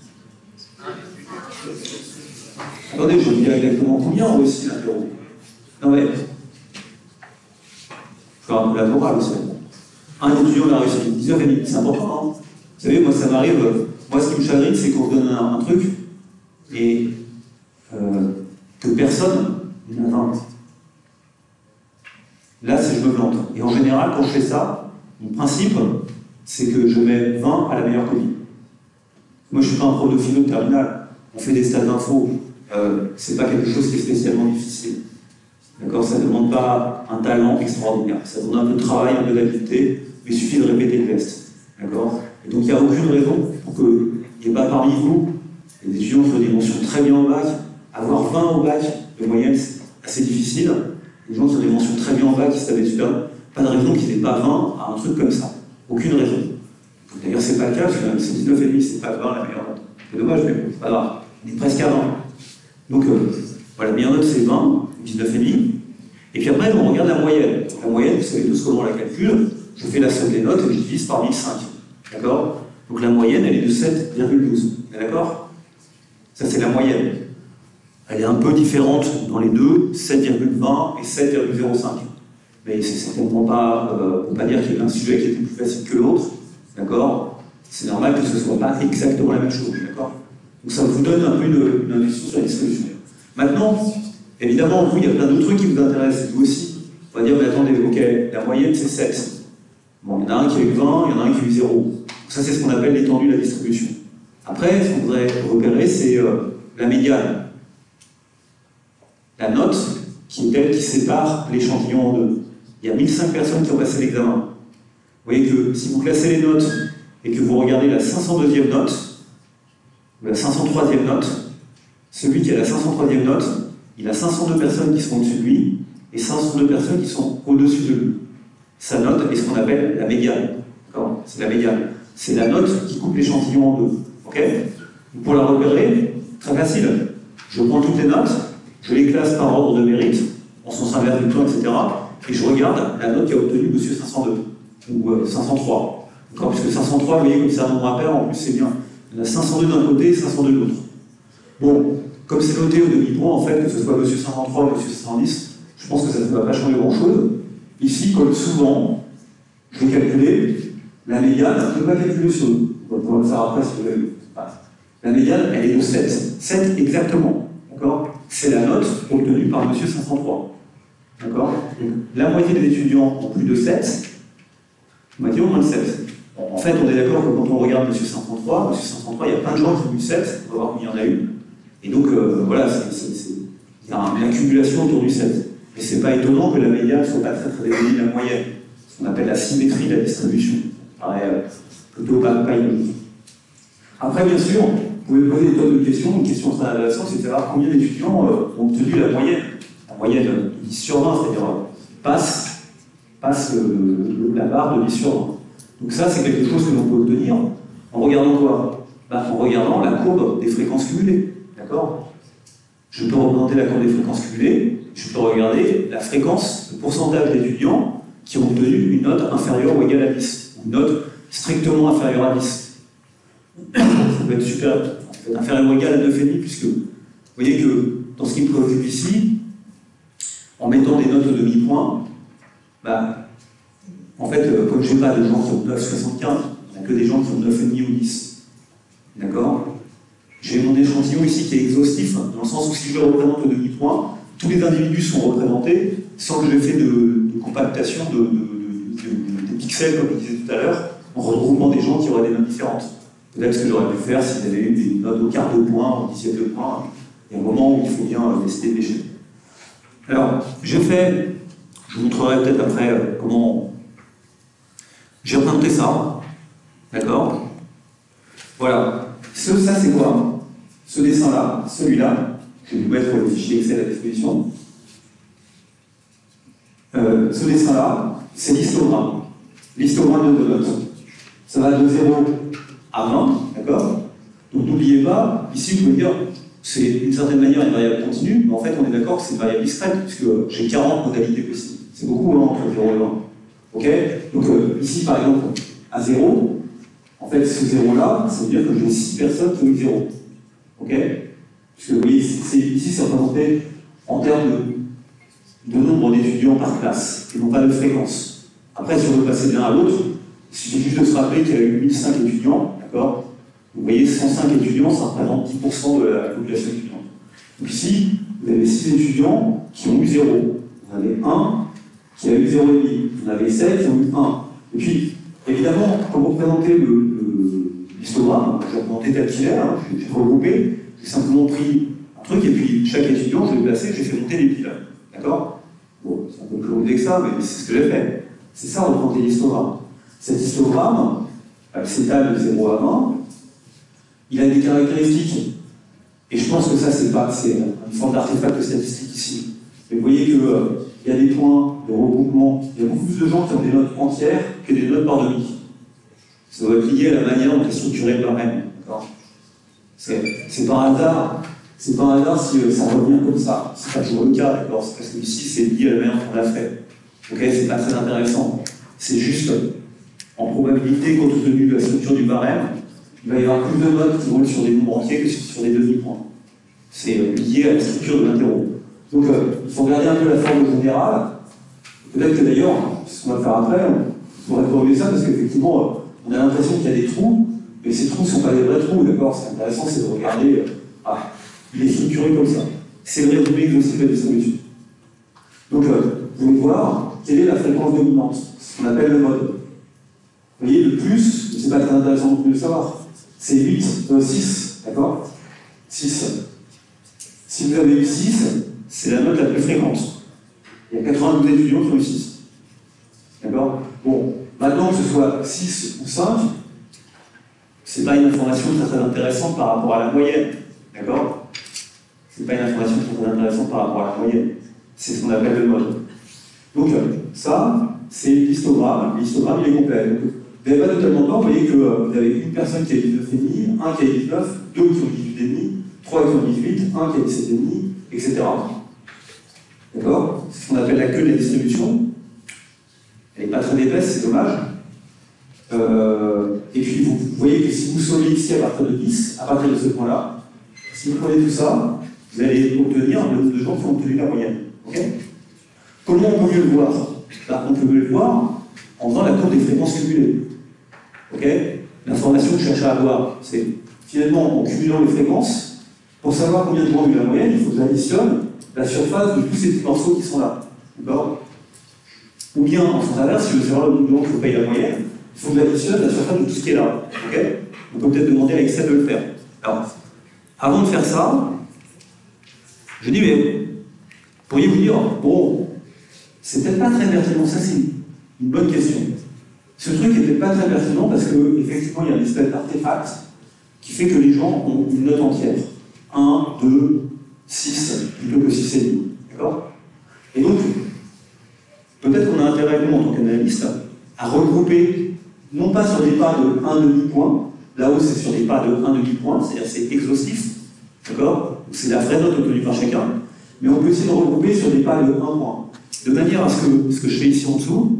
Attendez, je vais vous dire exactement combien on réussit l'interro. Non mais, je vais un peu la morale aussi. Un étudiant l'a réussi, 19,5, c'est important, hein. Vous savez, moi ça m'arrive, moi ce qui me chagrine, c'est qu'on se donne un truc, et que personne n'invente. Là, c'est je me plante. Et en général, quand je fais ça, mon principe, c'est que je mets 20 à la meilleure copie. Moi, je ne suis pas un pro de philo de terminale. On fait des stades d'info. C'est pas quelque chose qui est spécialement difficile. D'accord? Ça ne demande pas un talent extraordinaire. Ça demande un peu de travail, un peu d'habileté, mais il suffit de répéter le test. D'accord? Et donc, il n'y a aucune raison pour qu'il n'y ait pas parmi vous des étudiants qui ont des mentions très bien au bac. Avoir 20 au bac de moyenne, c'est assez difficile. Les gens qui ont des mentions très bien en bac, qui savaient super, pas de raison qu'ils n'aient pas 20 à un truc comme ça. Aucune raison. D'ailleurs, c'est pas le cas, parce que c'est 19,5, c'est pas 20 la meilleure note. C'est dommage, mais c'est pas grave. On est presque à 20. Donc, voilà, la meilleure note, c'est 20, 19,5. Et puis après, on regarde la moyenne. La moyenne, vous savez tous comment on la calcule. Je fais la somme des notes et je divise par 1005. D'accord? Donc la moyenne, elle est de 7,12. D'accord? Ça, c'est la moyenne. Elle est un peu différente dans les deux, 7,20 et 7,05. Mais c'est certainement pas, on ne peut pas dire qu'il y a un sujet qui était plus facile que l'autre, d'accord? C'est normal que ce ne soit pas exactement la même chose, d'accord? Donc ça vous donne un peu une intuition sur la distribution. Maintenant, évidemment, vous, il y a plein d'autres trucs qui vous intéressent, vous aussi. On va dire, mais attendez, ok, la moyenne c'est 7. Bon, il y en a un qui a eu 20, il y en a un qui a eu 0. Donc ça, c'est ce qu'on appelle l'étendue de la distribution. Après, ce qu'on voudrait repérer, c'est la médiane. La note qui est celle qui sépare l'échantillon en deux. Il y a 1005 personnes qui ont passé l'examen. Vous voyez que si vous classez les notes et que vous regardez la 502e note, ou la 503e note, celui qui a la 503e note, il a 502 personnes qui sont au-dessus de lui et 502 personnes qui sont au-dessus de lui. Sa note est ce qu'on appelle la médiane. C'est la médiane. C'est la note qui coupe l'échantillon en deux. Okay. Pour la repérer, très facile. Je prends toutes les notes, je les classe par ordre de mérite, en sens inverse du temps, etc. Et je regarde la note qu'a obtenue Monsieur 502 ou 503. Puisque 503, vous voyez, comme c'est un nombre impair, en plus c'est bien. Il y en a 502 d'un côté et 502 de l'autre. Bon, comme c'est noté au demi-point, en fait, que ce soit Monsieur 503 ou Monsieur 510, je pense que ça ne va pas changer grand-chose. Ici, comme souvent, je vais calculer la médiane. Je ne peux pas calculer sur nous. On va pouvoir le faire après si vous voulez. La médiane, elle est de 7. 7 exactement. D'accord? C'est la note obtenue par Monsieur 503. D'accord? La moitié des étudiants ont plus de 7, la moitié ont moins de 7. Bon, en fait, on est d'accord que quand on regarde Monsieur 503, il y a plein de gens qui ont eu 7, on va voir qu'il y en a eu. Et donc, voilà, il y a une accumulation autour du 7. Et c'est pas étonnant que la médiane ne soit pas très éloignée de la moyenne. Ce qu'on appelle la symétrie de la distribution. Ça paraît plutôt pas illogique. Après, bien sûr, vous pouvez me poser des tonnes de questions. Une question très intéressante, c'est de savoir combien d'étudiants ont obtenu la moyenne. La moyenne de 10 sur 20, c'est-à-dire passe la barre de 10 sur 20. Donc ça, c'est quelque chose que l'on peut obtenir en regardant quoi? En regardant la courbe des fréquences cumulées. D'accord? Je peux représenter la courbe des fréquences cumulées, je peux regarder la fréquence, le pourcentage d'étudiants qui ont obtenu une note inférieure ou égale à 10, ou une note strictement inférieure à 10. Ça peut être super, ça peut être inférieur ou égal à 9,5, puisque vous voyez que dans ce qui me préoccupe ici, en mettant des notes au demi-point, en fait, comme je n'ai pas de gens qui ont 9,75, il n'y a que des gens qui ont 9,5 ou 10. D'accord? J'ai mon échantillon ici qui est exhaustif, dans le sens où si je le représente au demi-point, tous les individus sont représentés sans que j'ai fait de compactation des pixels, comme je disais tout à l'heure, en regroupant des gens qui auraient des notes différentes. Peut-être ce que j'aurais pu faire s'ils avaient eu des notes au quart de point, au dixième de point. Il y a un moment où il faut bien laisser dépêcher. Alors, je vous montrerai peut-être après comment j'ai représenté ça. D'accord? Voilà. Ça, c'est quoi? Ce dessin-là, celui-là, je vais vous mettre le fichier Excel à disposition. Ce dessin-là, c'est l'histogramme. L'histogramme de notes. Ça va de 0 à 20, d'accord? Donc n'oubliez pas, ici vous pouvez dire, c'est d'une certaine manière une variable continue, mais en fait, on est d'accord que c'est une variable discrète, puisque j'ai 40 modalités possibles. C'est beaucoup, hein, entre 0 et 1. Ok? Donc, ici, par exemple, à 0, en fait, ce 0-là, ça veut dire que j'ai 6 personnes qui ont eu 0. Ok? Puisque vous voyez, ici, c'est représenté en termes de nombre d'étudiants par classe, et non pas de fréquence. Après, si on veut passer de l'un à l'autre, il suffit juste de se rappeler qu'il y a eu 1005 étudiants, d'accord? Vous voyez, 105 étudiants, ça représente 10% de la population étudiante. Donc ici, vous avez 6 étudiants qui ont eu 0. Vous en avez un qui a eu 0,5. Vous en avez 7 qui ont eu 1. Et puis, évidemment, quand vous représentez l'histogramme, je vais représenter tel qu'il est, hein, j'ai regroupé, j'ai simplement pris un truc, et puis chaque étudiant, je l'ai placé, j'ai fait monter les piles. D'accord? Bon, c'est un peu plus compliqué que ça, mais c'est ce que j'ai fait. C'est ça, représenter l'histogramme. Cet histogramme, s'étale de 0 à 1, il a des caractéristiques. Et je pense que ça, c'est une forme d'artefact statistique ici. Mais vous voyez qu'il y a des points de regroupement, il y a beaucoup plus de gens qui ont des notes entières que des notes par demi. Ça doit être lié à la manière dont est structuré le barème. C'est par hasard. C'est pas un hasard si ça revient comme ça. C'est pas toujours le cas, d'accord? C'est parce que ici, c'est lié à la manière dont on l'a fait. Ok? C'est pas très intéressant. C'est juste, en probabilité, compte tenu de la structure du barème, il va y avoir plus de notes qui roulent sur des nombres entiers que sur des demi-points. C'est lié à la structure de l'interro. Donc, il faut regarder un peu la forme générale. Peut-être que d'ailleurs, ce qu'on va faire après, on pourrait corriger ça parce qu'effectivement, on a l'impression qu'il y a des trous, mais ces trous ne sont pas des vrais trous, d'accord? Ce qui est intéressant, c'est de regarder. Il est structuré comme ça. C'est le résumé exhaustif de la distribution. Donc, vous pouvez voir quelle est la fréquence dominante, ce qu'on appelle le mode. Vous voyez, le plus, c'est pas très intéressant de le savoir, c'est 6, d'accord? 6. Si vous avez eu 6, c'est la note la plus fréquente. Il y a 92 étudiants qui ont eu 6. D'accord? Bon, maintenant que ce soit 6 ou 5, c'est pas une information très intéressante par rapport à la moyenne. D'accord? C'est pas une information très intéressante par rapport à la moyenne. C'est ce qu'on appelle le mode. Donc, ça, c'est l'histogramme. L'histogramme, il est complet. Donc, vous n'avez pas totalement tort, vous voyez que vous avez une personne qui a 19,5, un qui a 19, deux qui ont 18,5, trois qui ont 18, un qui a 17,5, etc. D'accord? C'est ce qu'on appelle la queue de la distribution. Elle n'est pas très épaisse, c'est dommage. Et puis, vous voyez que si vous sommez ici à partir de 10, à partir de ce point-là, si vous prenez tout ça, vous allez obtenir le nombre de gens qui ont obtenu la moyenne. Okay? Comment on peut mieux le voir? Là, on peut mieux le voir en faisant la courbe des fréquences cumulées. Okay? L'information que je cherche à avoir, c'est finalement en cumulant les fréquences, pour savoir combien de gens ont eu la moyenne, il faut que j'additionne la surface de tous ces petits morceaux qui sont là. D'accord? Ou bien, en sens inverse, si je veux savoir le nombre de gens qui payent la moyenne, il faut que j'additionne la surface de tout ce qui est là. Okay? On peut peut-être demander à Excel de le faire. Alors, avant de faire ça, je dis, mais pourriez vous dire, bon, c'est peut-être pas très pertinent, ça c'est une bonne question. Ce truc n'est peut-être pas très pertinent parce qu'effectivement, il y a une espèce d'artefact qui fait que les gens ont une note entière. 1, 2, 6, plutôt que 6,5. D'accord? Et donc, peut-être qu'on a intérêt, nous, en tant qu'analyste, à regrouper, non pas sur des pas de 1 demi-point, là-haut c'est sur des pas de 1 demi-point, c'est-à-dire c'est exhaustif, d'accord? C'est la vraie note obtenue par chacun, mais on peut aussi le regrouper sur des pas de 1 point. De manière à ce que je fais ici en dessous,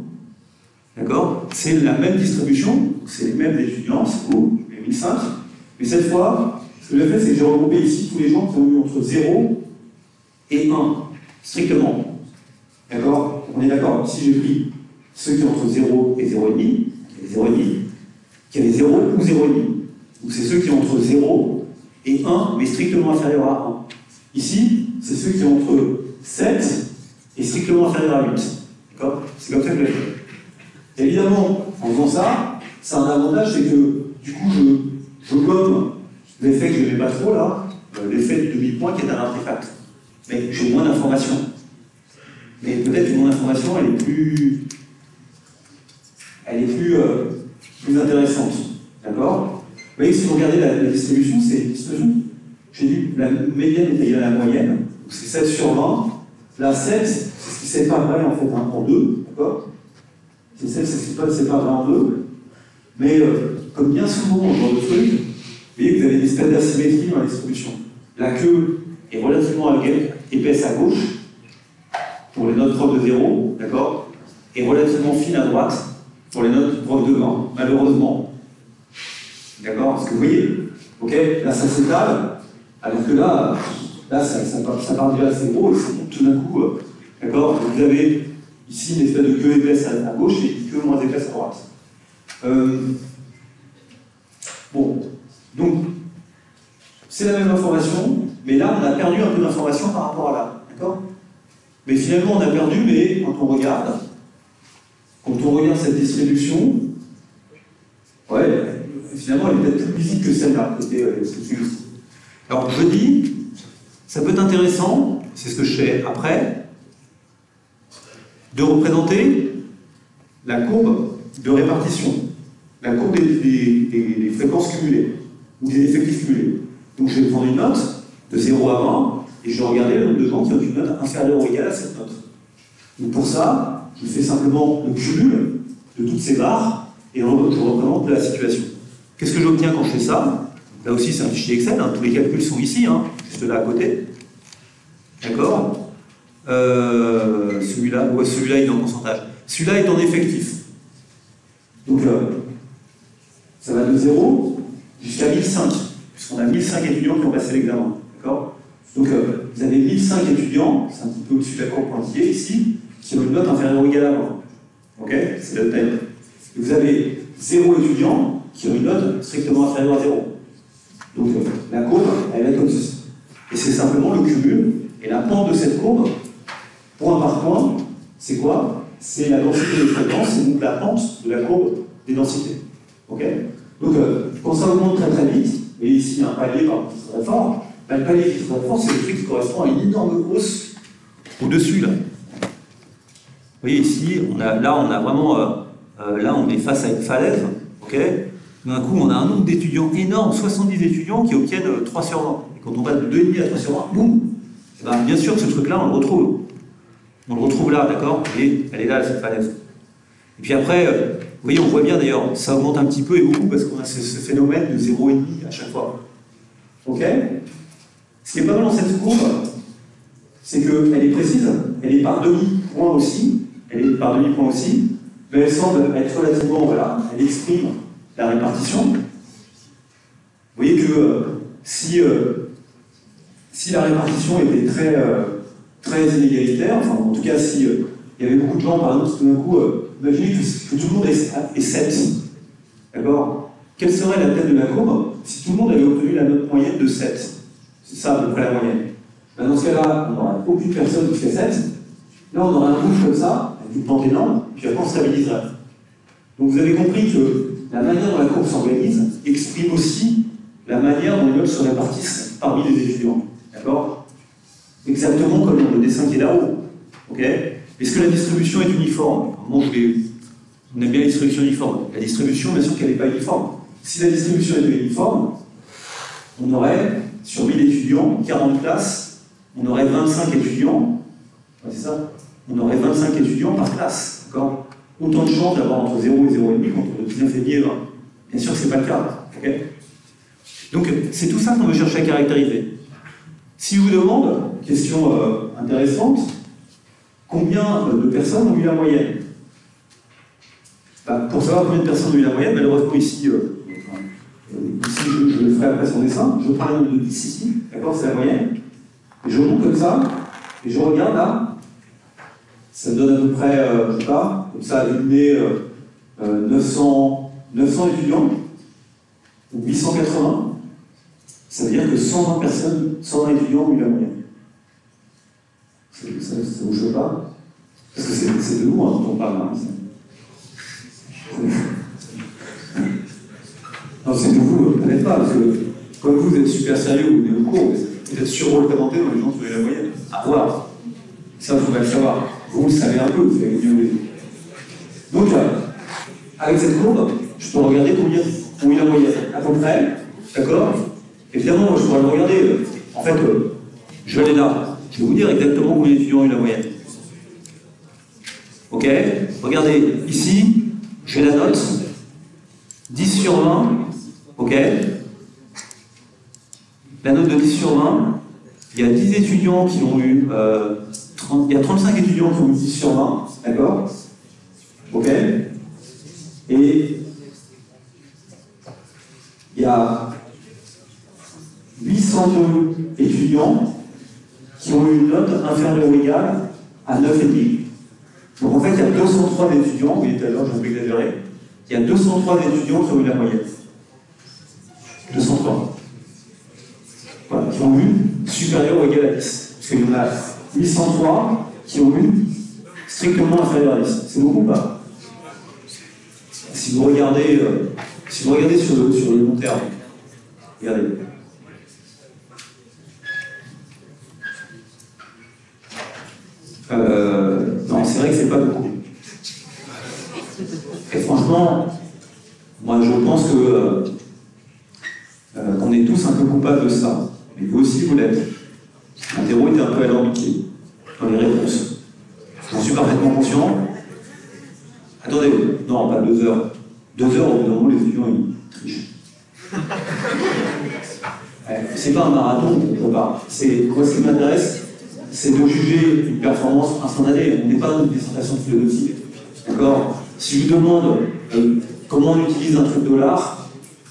d'accord? C'est la même distribution, c'est les mêmes étudiants, c'est beau, je mets 1005, mais cette fois, ce que j'ai fait, c'est que j'ai regroupé ici tous les gens qui ont eu entre 0 et 1, strictement. D'accord? On est d'accord, ici j'ai pris ceux qui ont entre 0 et 0,5, qui avaient 0 ou 0,5. Donc c'est ceux qui ont entre 0 et 1, mais strictement inférieur à 1. Ici, c'est ceux qui ont entre 7 et strictement inférieur à 8. D'accord? C'est comme ça que je l'ai fait. Évidemment, en faisant ça, ça a un avantage, c'est que du coup, je gomme l'effet que je n'aimais pas trop là, l'effet du demi-point qui est un artefact. Mais j'ai moins d'informations. Mais peut-être que mon information, elle est plus intéressante. D'accord? Vous voyez que si vous regardez la distribution, c'est une distribution. J'ai dit la médiane est égale à la moyenne, donc c'est 7 sur 20. La 7, c'est ce qui sépare en fait en deux, d'accord? C'est 7, c'est ce qui sépare en deux. Mais comme bien souvent dans ce genre de truc, vous voyez que vous avez une espèce d'asymétrie dans la distribution. la queue est relativement épaisse à gauche, pour les notes propres de 0, d'accord, et relativement fine à droite, pour les notes propres de 1, malheureusement. D'accord? Parce que vous voyez, ok, là ça s'étale, alors que là ça part déjà assez gros, et ça monte tout d'un coup, d'accord? Vous avez ici une espèce de queue épaisse à gauche et une queue moins épaisse à droite. Bon, donc, c'est la même information, mais là, on a perdu un peu d'information par rapport à là, d'accord? Mais finalement, on a perdu, mais quand on regarde cette distribution, ouais, finalement, elle est peut-être plus visible que celle-là, côté ici. Alors, je dis, ça peut être intéressant, c'est ce que je fais après, de représenter la courbe de répartition, la courbe des fréquences cumulées, ou des effectifs cumulés. Donc je vais prendre une note de 0 à 20, et je vais regarder le nombre de gens qui ont une note inférieure ou égale à cette note. Donc pour ça, je fais simplement le cumul de toutes ces barres, et je représente la situation. Qu'est-ce que j'obtiens quand je fais ça? Là aussi c'est un fichier Excel, hein, tous les calculs sont ici, hein, juste là à côté. D'accord? Celui-là, ouais, celui-là il est en pourcentage. Celui-là est en effectif. Donc ça va de 0 jusqu'à 1005, puisqu'on a 1005 étudiants qui ont passé l'examen. D'accord? Donc vous avez 1005 étudiants, c'est un petit peu au-dessus de la courbe pointillée ici, qui ont une note inférieure ou égale à 20. Ok? C'est la taille. Et vous avez 0 étudiants qui ont une note strictement inférieure à 0. Donc la courbe, elle est comme ceci. Et c'est simplement le cumul. Et la pente de cette courbe, point par point, c'est quoi? C'est la densité des fréquences, c'est donc la pente de la courbe des densités. Ok? Donc quand ça augmente très très vite, et ici il y a un palier par exemple qui serait fort, le palier qui serait fort, c'est le truc qui correspond à une énorme hausse au-dessus là. Vous voyez ici, on a vraiment, là on est face à une falaise, ok? D'un coup on a un nombre d'étudiants énorme, 70 étudiants qui obtiennent 3 sur 20. Et quand on passe de 2,5 à 3 sur 20, boum! Ben, bien sûr, ce truc-là, on le retrouve. On le retrouve là, d'accord? Et elle est là, cette falaise. Et puis après, vous voyez, on voit bien d'ailleurs, ça augmente un petit peu et beaucoup parce qu'on a ce phénomène de 0,5 à chaque fois. Ok? Ce qui est pas mal dans cette courbe, c'est qu'elle est précise, elle est par demi-point aussi, mais elle semble être relativement, voilà, elle exprime la répartition. Vous voyez que si la répartition était très inégalitaire, enfin en tout cas si il y avait beaucoup de gens par exemple qui tout d'un coup, imaginez que tout le monde est 7, d'accord? Quelle serait la tête de la courbe si tout le monde avait obtenu la note moyenne de 7? C'est ça à peu près la moyenne. Ben, dans ce cas-là, on n'aura aucune personne qui fait 7, là on aura un bouche comme ça, avec une pente énorme, puis après on stabiliserait. Donc vous avez compris que la manière dont la courbe s'organise exprime aussi la manière dont les notes se répartissent parmi les étudiants. D'accord? Exactement comme dans le dessin qui est là-haut. Ok? Est-ce que la distribution est uniforme? Moi, on aime bien la distribution uniforme. La distribution, bien sûr qu'elle n'est pas uniforme. Si la distribution était uniforme, on aurait, sur 1000 étudiants, 40 classes, on aurait 25 étudiants. Ouais, c'est ça? On aurait 25 étudiants par classe. D'accord? Autant de chances d'avoir entre 0 et 0,5 contre 19,5 et 20. Bien sûr que ce n'est pas le cas. Okay? Donc, c'est tout ça qu'on veut chercher à caractériser. Si je vous demande, question intéressante, combien de personnes ont eu la moyenne? Ben, pour savoir combien de personnes ont eu la moyenne, malheureusement ici, ici je le ferai après son dessin, je prends le nombre de 10 ici, d'accord, c'est la moyenne, et je monte comme ça, et je regarde là, ça me donne à peu près, je ne sais pas, comme ça, à l'année 900 étudiants, ou 880, ça veut dire que 120 personnes, 120 étudiants ont eu la moyenne. Ça vous choque pas? Parce que c'est de nous hein, dont on parle. Hein. Non, c'est de vous, peut-être pas, parce que comme vous êtes super sérieux, vous venez au cours, vous êtes surreprésenté dans les gens qui ont eu la moyenne. À voir. Ça, il faudrait le savoir. Vous le savez un peu, vous avez mieux vu. Donc, avec cette courbe, je peux regarder combien ont eu la moyenne. À peu près, d'accord? Évidemment, je pourrais le regarder. En fait, je vais aller là. Je vais vous dire exactement combien d'étudiants ont eu la moyenne. Ok? Regardez, ici, j'ai la note. 10 sur 20. Ok? la note de 10 sur 20, il y a 10 étudiants qui l'ont eu, il y a 35 étudiants qui ont eu 10 sur 20, d'accord? Ok? Et il y a 802 étudiants qui ont eu une note inférieure ou égale à 9,5. Donc en fait, il y a 203 étudiants, vous voyez tout à l'heure, je vais exagérer, il y a 203 étudiants qui ont eu la moyenne. 203. Voilà, qui ont eu supérieur ou égal à 10. Parce qu'il y en a 803 qui ont eu strictement inférieur à 10. C'est beaucoup ou pas? Si vous regardez, sur le long terme, regardez. Non, c'est vrai que c'est pas beaucoup. Et franchement, moi je pense que qu'on est tous un peu coupables de ça. Mais vous aussi vous l'êtes. L'interro était un peu alambiqué dans les réponses. J'en suis parfaitement conscient. Attendez, non, pas 2 heures. 2 heures, au bout d'un moment, les étudiants ils trichent. C'est pas un marathon, on peut pas. Moi, ce qui m'intéresse, c'est de juger une performance instantanée. On n'est pas dans une dissertation de philosophie. D'accord? Si je vous demande comment on utilise un truc dollar,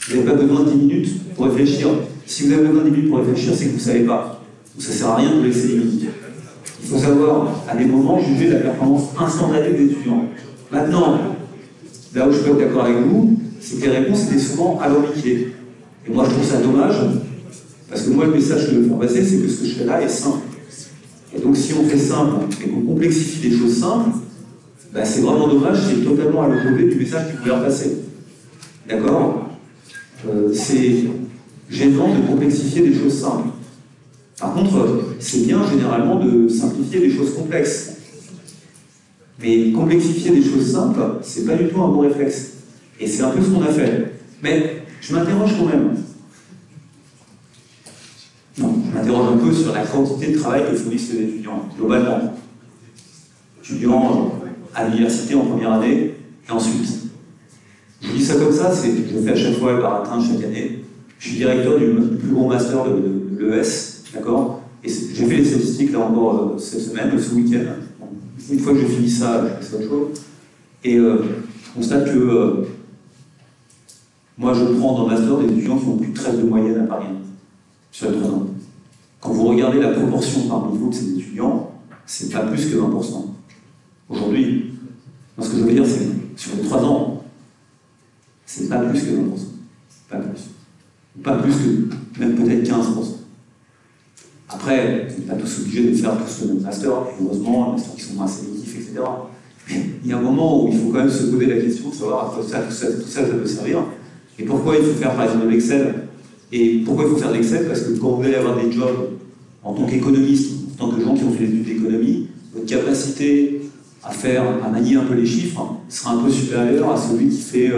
vous n'avez pas besoin de 10 minutes pour réfléchir. Si vous avez besoin de 10 minutes pour réfléchir, c'est que vous ne savez pas. Donc ça ne sert à rien de vous laisser limiter. Il faut savoir, à des moments, juger la performance instantanée des étudiants. Maintenant, là où je peux être d'accord avec vous, c'est que les réponses étaient souvent alambiquées. Et moi, je trouve ça dommage, parce que moi, le message que je veux faire passer, c'est que ce que je fais là est simple. Et donc, si on fait simple et qu'on complexifie des choses simples, ben, c'est vraiment dommage, c'est totalement à l'opposé du message que vous voulez passer. D'accord? C'est gênant de complexifier des choses simples. Par contre, c'est bien généralement de simplifier des choses complexes. Mais complexifier des choses simples, c'est pas du tout un bon réflexe. Et c'est un peu ce qu'on a fait. Mais je m'interroge quand même. Non, je m'interroge un peu sur la quantité de travail que fournissent les étudiants, globalement. Étudiants à l'université en première année, et ensuite. Je dis ça comme ça, je le fais à chaque fois le baratin chaque année. Je suis directeur du plus gros master de l'ES, d'accord? Et j'ai fait les statistiques là encore cette semaine, ce week-end. Une fois que j'ai fini ça, je fais autre chose. Et je constate que moi je prends dans le master des étudiants qui ont plus de 13 de moyenne à Paris, sur les 3 ans. Quand vous regardez la proportion par niveau de ces étudiants, c'est pas plus que 20%. Aujourd'hui, ce que je veux dire, c'est que sur les 3 ans, c'est pas plus que 20%. Pas plus. Pas plus que même peut-être 15%. Après, vous n'êtes pas tous obligés de faire tous le même master, et heureusement, les masters qui sont moins sélectifs, etc. Mais il y a un moment où il faut quand même se poser la question de savoir à quoi tout ça peut servir. Et pourquoi il faut faire par exemple de l'Excel. Et pourquoi il faut faire de l'Excel? Parce que quand vous allez avoir des jobs en tant qu'économiste, en tant que gens qui ont fait des études d'économie, votre capacité à manier un peu les chiffres sera un peu supérieure à celui qui fait,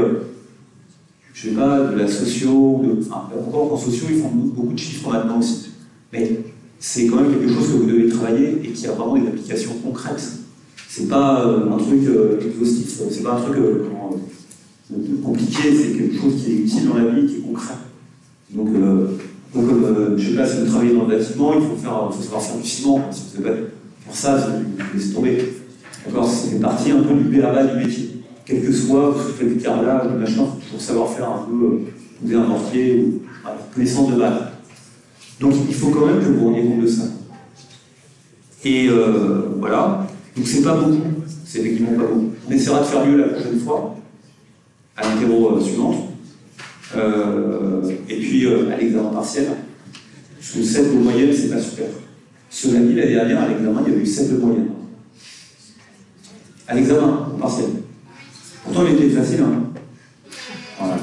je sais pas, de la socio, encore en socio, ils font beaucoup de chiffres maintenant aussi. Mais c'est quand même quelque chose que vous devez travailler et qui a vraiment des applications concrètes. C'est pas un truc exhaustif, c'est pas un truc compliqué, c'est quelque chose qui est utile dans la vie, qui est concret. Donc je sais pas, si vous travaillez dans le bâtiment, il faut savoir faire du ciment. Si vous savez pas faire ça, vous laissez tomber. D'accord, ça fait partie un peu du béaba du métier. Quel que soit, vous faites du carrelage, du machin, il faut savoir faire un peu, poser un mortier, ou connaissance de base. Donc il faut quand même que vous rendiez compte de ça. Et voilà, donc c'est pas beaucoup, c'est effectivement pas beaucoup. On essaiera de faire mieux la prochaine fois, à l'interro suivante, et puis à l'examen partiel, parce que 7 de moyenne, c'est pas super. Cela dit, l'année dernière, à l'examen, il y avait eu 7 de moyenne. À l'examen, au partiel. Pourtant, il était facile, hein. Voilà.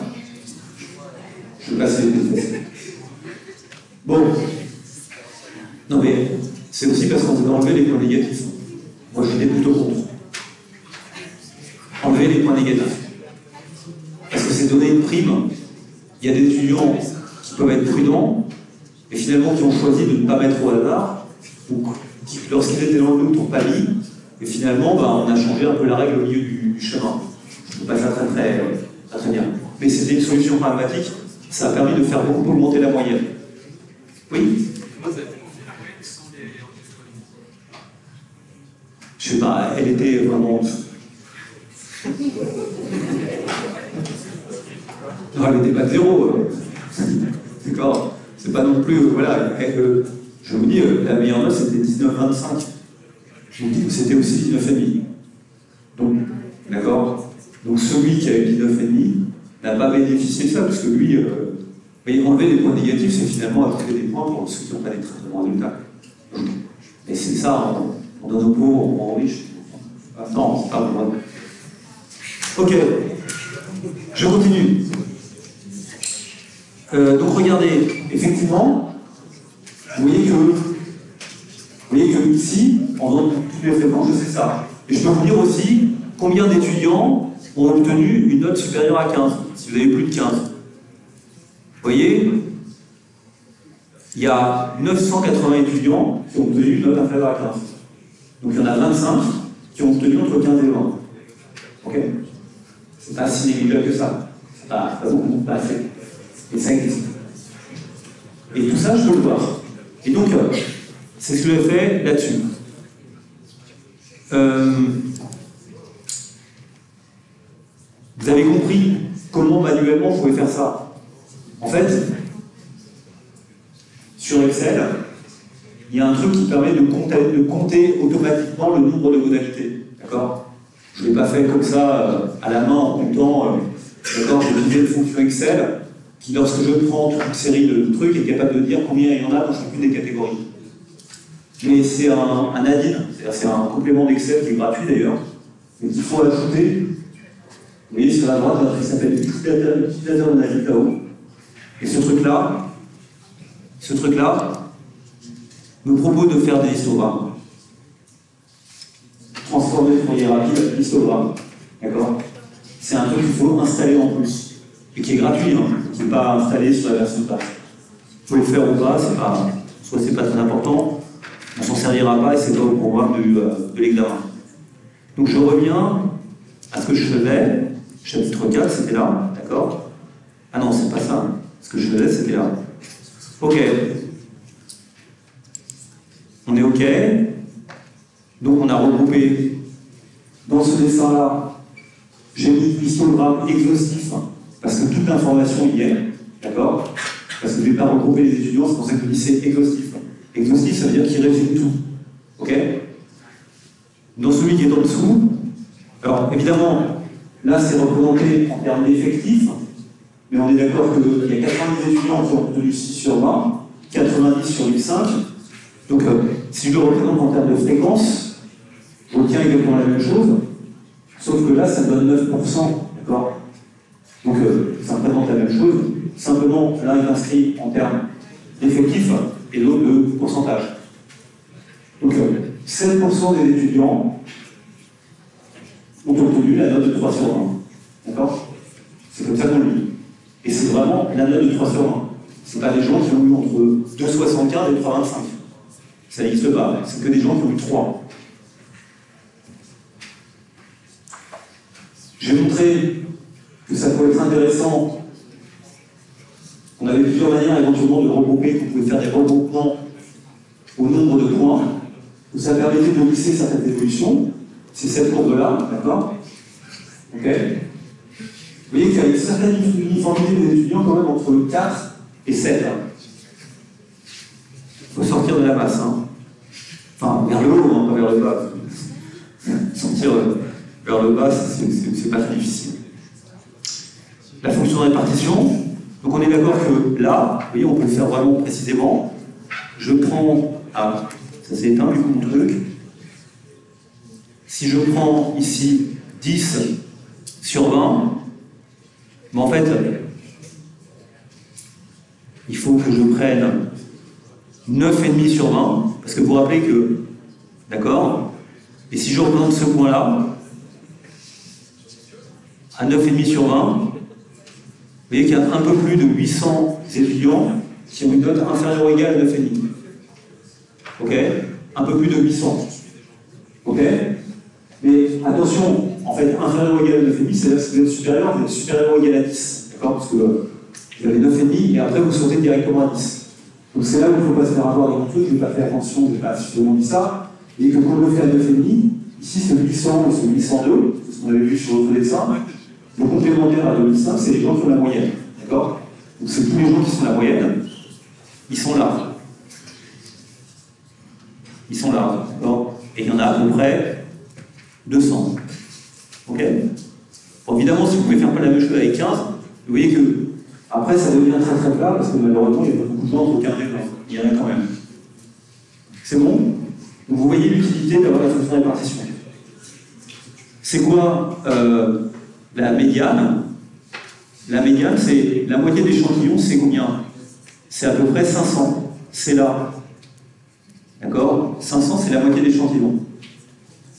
Je ne sais pas si il était facile. Bon. Non, mais c'est aussi parce qu'on veut enlever les points négatifs. Moi, j'étais plutôt contre. Enlever les points négatifs. Parce que c'est donner une prime. Il y a des étudiants qui peuvent être prudents, et finalement qui ont choisi de ne pas mettre au hasard, ou qui, lorsqu'ils étaient dans le doute, n'ont pas mis, et finalement, on a changé un peu la règle au milieu du chemin. Je ne trouve pas ça très bien. Mais c'était une solution pragmatique, ça a permis de faire beaucoup augmenter la moyenne. Oui? Je sais pas, elle était vraiment... Non, elle n'était pas de 0. D'accord? C'est pas non plus... voilà, je vous dis, la meilleure note, c'était 19,25. Je vous dis que c'était aussi 19,5. Donc, d'accord? Donc celui qui a eu 19,5 n'a pas bénéficié de ça, parce que lui, enlever des points négatifs, c'est finalement ajouter des points pour ceux qui n'ont pas des très bons résultats. Et c'est ça, on donne aux pauvres, on rend riches. Ah, non, c'est pas vrai. Ok, je continue. Donc regardez, effectivement, vous voyez que ici, on donne toutes les fréquences, je sais ça. Et je peux vous dire aussi combien d'étudiants ont obtenu une note supérieure à 15, si vous avez plus de 15. Vous voyez, il y a 980 étudiants qui ont obtenu une note inférieure à 15. Donc il y en a 25 qui ont obtenu entre 15 et 20. Ok? C'est pas si négligeable que ça. C'est pas beaucoup, pas assez. Et ça existe. Et tout ça, je peux le voir. Et donc, c'est ce que j'ai fait là-dessus. Vous avez compris comment manuellement vous pouvez faire ça. En fait, sur Excel, il y a un truc qui permet de compter automatiquement le nombre de modalités. D'accord? Je ne l'ai pas fait comme ça à la main en comptant. D'accord? J'ai utilisé une fonction Excel qui, lorsque je prends toute une série de trucs, est capable de dire combien il y en a dans chacune des catégories. Mais c'est un add-in, c'est un complément d'Excel qui est gratuit d'ailleurs, mais qu'il faut ajouter. Vous voyez sur la droite, il y a un truc qui s'appelle utilisateur d'analyse là-haut. Et ce truc-là me propose de faire des histogrammes. Transformer le fourier rapide en histogramme. D'accord? C'est un truc qu'il faut installer en plus. Et qui est gratuit, hein, qui n'est pas installé sur la version de base. Vous pouvez le faire ou pas, soit c'est pas très important, on s'en servira pas et c'est pas au programme de l'examen. Donc je reviens à ce que je faisais. Chapitre 4, c'était là, d'accord? Ah non, c'est pas ça. Ce que je faisais, c'était là. Ok. On est ok. Donc on a regroupé dans ce dessin-là, j'ai mis histogramme exhaustif, parce que toute l'information y est, d'accord? Parce que je ne vais pas regrouper les étudiants, c'est pour ça que je dis c'est exhaustif. Exhaustif, ça veut dire qu'il résume tout. Ok? Dans celui qui est en dessous, alors évidemment, là c'est représenté en termes d'effectifs, mais on est d'accord qu'il y a 90 étudiants qui ont obtenu 6 sur 20, 90 sur 1005. Donc si je le représente en termes de fréquence, je retiens exactement la même chose, sauf que là ça donne 9%, d'accord? Donc ça représente la même chose, simplement l'un est inscrit en termes d'effectifs et l'autre de pourcentage. Donc 7% des étudiants ont obtenu la note de 3 sur 20. D'accord? C'est comme ça qu'on le dit. Et c'est vraiment la note de 3 sur 20. Ce pas des gens qui ont eu entre 2,75 et 3,25. Ça n'existe pas. C'est que des gens qui ont eu 3. J'ai montré que ça pouvait être intéressant. On avait plusieurs manières éventuellement de regrouper, qu'on pouvait faire des regroupements au nombre de points. Que ça permettait de lisser certaines évolutions. C'est cette courbe-là, d'accord? Ok? Vous voyez qu'il y a une certaine uniformité des étudiants quand même entre 4 et 7. Il faut sortir de la masse. Hein. Enfin, vers le haut, hein, pas vers le bas. Sortir vers le bas, c'est pas très difficile. La fonction de répartition, donc on est d'accord que là, vous voyez, on peut le faire vraiment précisément. Je prends... Ah, ça s'est éteint du coup mon truc. Si je prends ici 10 sur 20, mais en fait, il faut que je prenne 9,5 sur 20, parce que vous vous rappelez que, d'accord, et si je représente ce point-là, à 9,5 sur 20, vous voyez qu'il y a un peu plus de 800 étudiants qui ont une note inférieure ou égale à 9,5. Ok? Un peu plus de 800. Ok? Mais attention, en fait, inférieur ou égal à 9,5, c'est-à-dire que si vous êtes supérieur ou égal à 10. D'accord? Parce que vous avez 9,5 et après vous sautez directement à 10. Donc c'est là où il ne faut pas se faire avoir dans mon truc, je n'ai pas fait attention, je n'ai pas suffisamment dit ça, et que quand on le fait à 9,5, ici ce 1100 ou ce 1102, c'est ce qu'on avait vu sur l'autre dessin, le complémentaire à 2005, c'est les gens qui ont la moyenne. D'accord? Donc c'est tous les gens qui sont la moyenne, ils sont là. Ils sont là, d'accord? Et il y en a à peu près 200. Ok? Bon, évidemment, si vous pouvez faire pas la même chose avec 15, vous voyez que après ça devient très très plat parce que malheureusement il n'y a pas beaucoup de gens entre 15 et 20. Il y en a quand même. C'est bon? Donc vous voyez l'utilité d'avoir la fonction de répartition. C'est quoi la médiane? La médiane, c'est la moitié d'échantillons, c'est combien? C'est à peu près 500. C'est là. D'accord? 500, c'est la moitié d'échantillons.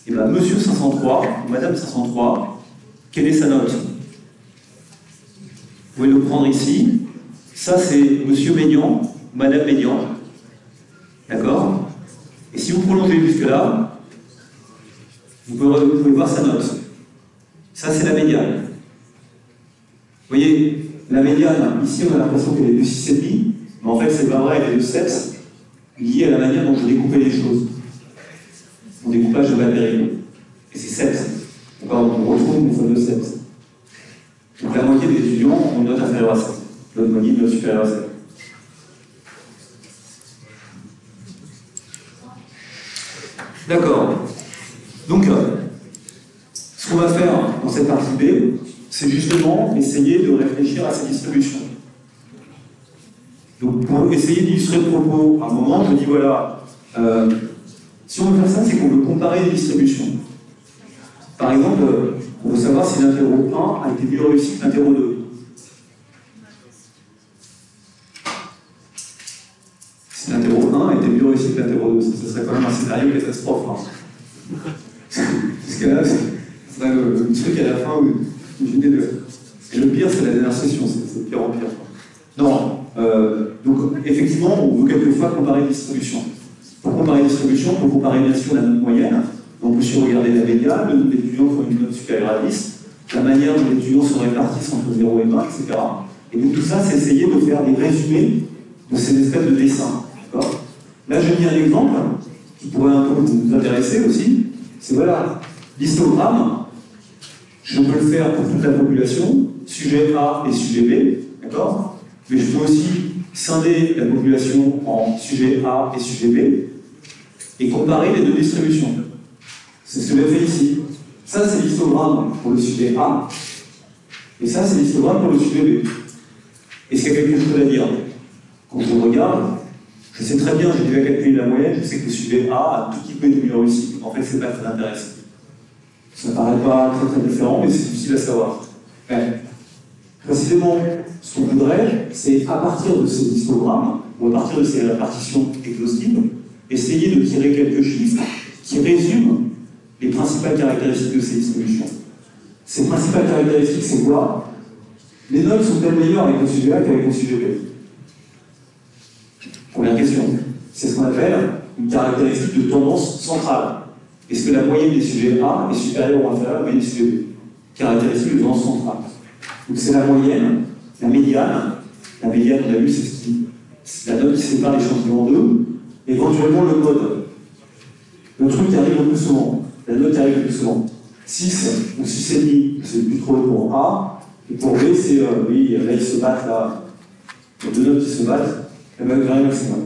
Et bien, monsieur 503, ou madame 503, quelle est sa note? Vous pouvez le prendre ici. Ça, c'est monsieur Médian, ou madame Médian. D'accord? Et si vous prolongez jusque-là, vous pouvez voir sa note. Ça, c'est la médiane. Vous voyez, la médiane, ici, on a l'impression qu'elle est de 6,5, mais en fait, c'est pas vrai, elle est de 7, liée à la manière dont je découpais les choses. Mon découpage de matériaux. Et c'est 7. D'accord? On retrouve une fois de 7. Donc la moitié des étudiants ont une note inférieure à 7. L'autre moitié une note supérieure à 7. D'accord. Donc, ce qu'on va faire dans cette partie B, c'est justement essayer de réfléchir à ces distributions. Donc, pour essayer d'illustrer le propos, à un moment, je dis voilà, si on veut faire ça, c'est qu'on veut comparer les distributions. Par exemple, on veut savoir si l'interro 1 a été mieux réussi que l'interro 2. Si l'interro 1 a été mieux réussi que l'interro 2, ça serait quand même un scénario catastrophe. Hein. Parce que là, c'est le truc à la fin où j'ai des deux. Et le pire, c'est la dernière session, c'est de pire en pire. Non, donc effectivement, on veut quelquefois comparer les distributions. Pour comparer les distributions, pour comparer bien sûr la note moyenne, on peut aussi regarder la médiane, le nombre d'étudiants qui ont une note supérieure à 10, la manière dont les étudiants se répartissent entre 0 et 20, etc. Et donc tout ça, c'est essayer de faire des résumés de ces espèces de dessins. Là, je mis un exemple qui pourrait un peu vous intéresser aussi. C'est voilà, l'histogramme, je peux le faire pour toute la population, sujet A et sujet B, d'accord? Mais je peux aussi scinder la population en sujet A et sujet B et comparer les deux distributions. C'est ce que j'ai fait ici. Ça, c'est l'histogramme pour le sujet A, et ça, c'est l'histogramme pour le sujet B. Est-ce qu'il y a quelque chose à dire? Quand je regarde, je sais très bien, j'ai déjà calculé la moyenne, je sais que le sujet A a tout petit peu été mieux réussi. En fait, c'est pas très intéressant. Ça ne paraît pas très très différent, mais c'est difficile à savoir. Mais, précisément, ce qu'on voudrait, c'est à partir de ces histogrammes, ou à partir de ces répartitions exhaustives, essayer de tirer quelques chiffres qui résument les principales caractéristiques de ces distributions. Ces principales caractéristiques, c'est quoi? Les notes sont-elles meilleures avec le sujet A qu'avec le sujet B? Première question. C'est ce qu'on appelle une caractéristique de tendance centrale. Est-ce que la moyenne des sujets A est supérieure ou inférieure à la moyenne des sujets B? Caractéristique de tendance centrale. Donc c'est la moyenne, la médiane. La médiane, on a vu, c'est la note qui sépare l'échantillon en deux. Éventuellement le mode. Le truc qui arrive le plus souvent. La note qui arrive le plus souvent. 6 ou 6,5, c'est plus trop pour A. Et pour B, c'est, oui, là ils se battent, là. Il y a deux notes qui se battent. Elle va devenir maximum.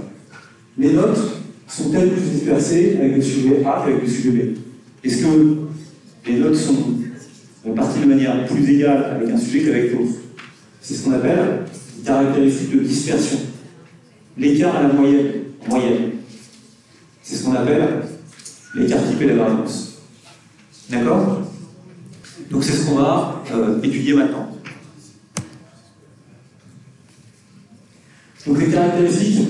Les notes sont-elles plus dispersées avec le sujet A qu'avec le sujet B? Est-ce que les notes sont réparties de manière plus égale avec un sujet qu'avec l'autre? C'est ce qu'on appelle une caractéristique de dispersion. L'écart à la moyenne, en moyenne. C'est ce qu'on appelle l'écart typé de la variance. D'accord? Donc c'est ce qu'on va étudier maintenant. Donc les caractéristiques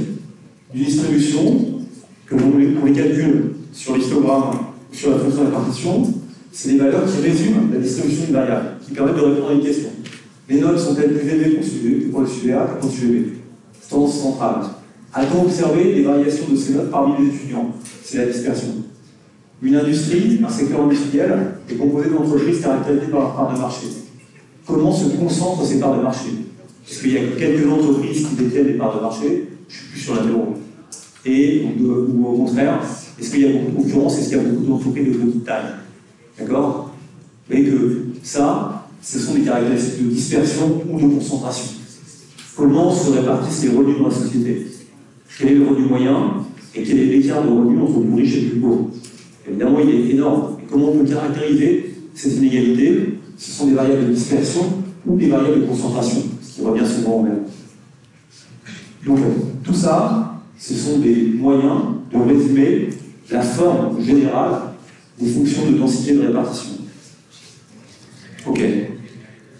d'une distribution, que l'on les calcule sur l'histogramme ou sur la fonction de répartition, c'est des valeurs qui résument la distribution d'une variable, qui permettent de répondre à une question. Les notes sont-elles plus élevées pour le sujet A que pour le sujet B? Tendance centrale. A-t-on observé des variations de ces notes parmi les étudiants? C'est la dispersion. Une industrie, un secteur industriel, est composé d'entreprises caractérisées par leur part de marché. Comment se concentrent ces parts de marché? Est-ce qu'il y a quelques entreprises qui détiennent des parts de marché? Je suis plus sur la zéro. Et, ou au contraire, est-ce qu'il y a beaucoup de concurrence? Est-ce qu'il y a beaucoup d'entreprises de petite taille? D'accord? Vous voyez que ça, ce sont des caractéristiques de dispersion ou de concentration. Comment se répartissent les revenus dans la société? Quel est le revenu moyen et quel est l'écart de revenus entre le plus riche et le plus pauvre? Évidemment, il est énorme. Et comment on peut caractériser ces inégalités? Ce sont des variables de dispersion ou des variables de concentration, ce qui revient souvent au même. Donc, tout ça, ce sont des moyens de résumer la forme générale des fonctions de densité de répartition. Ok.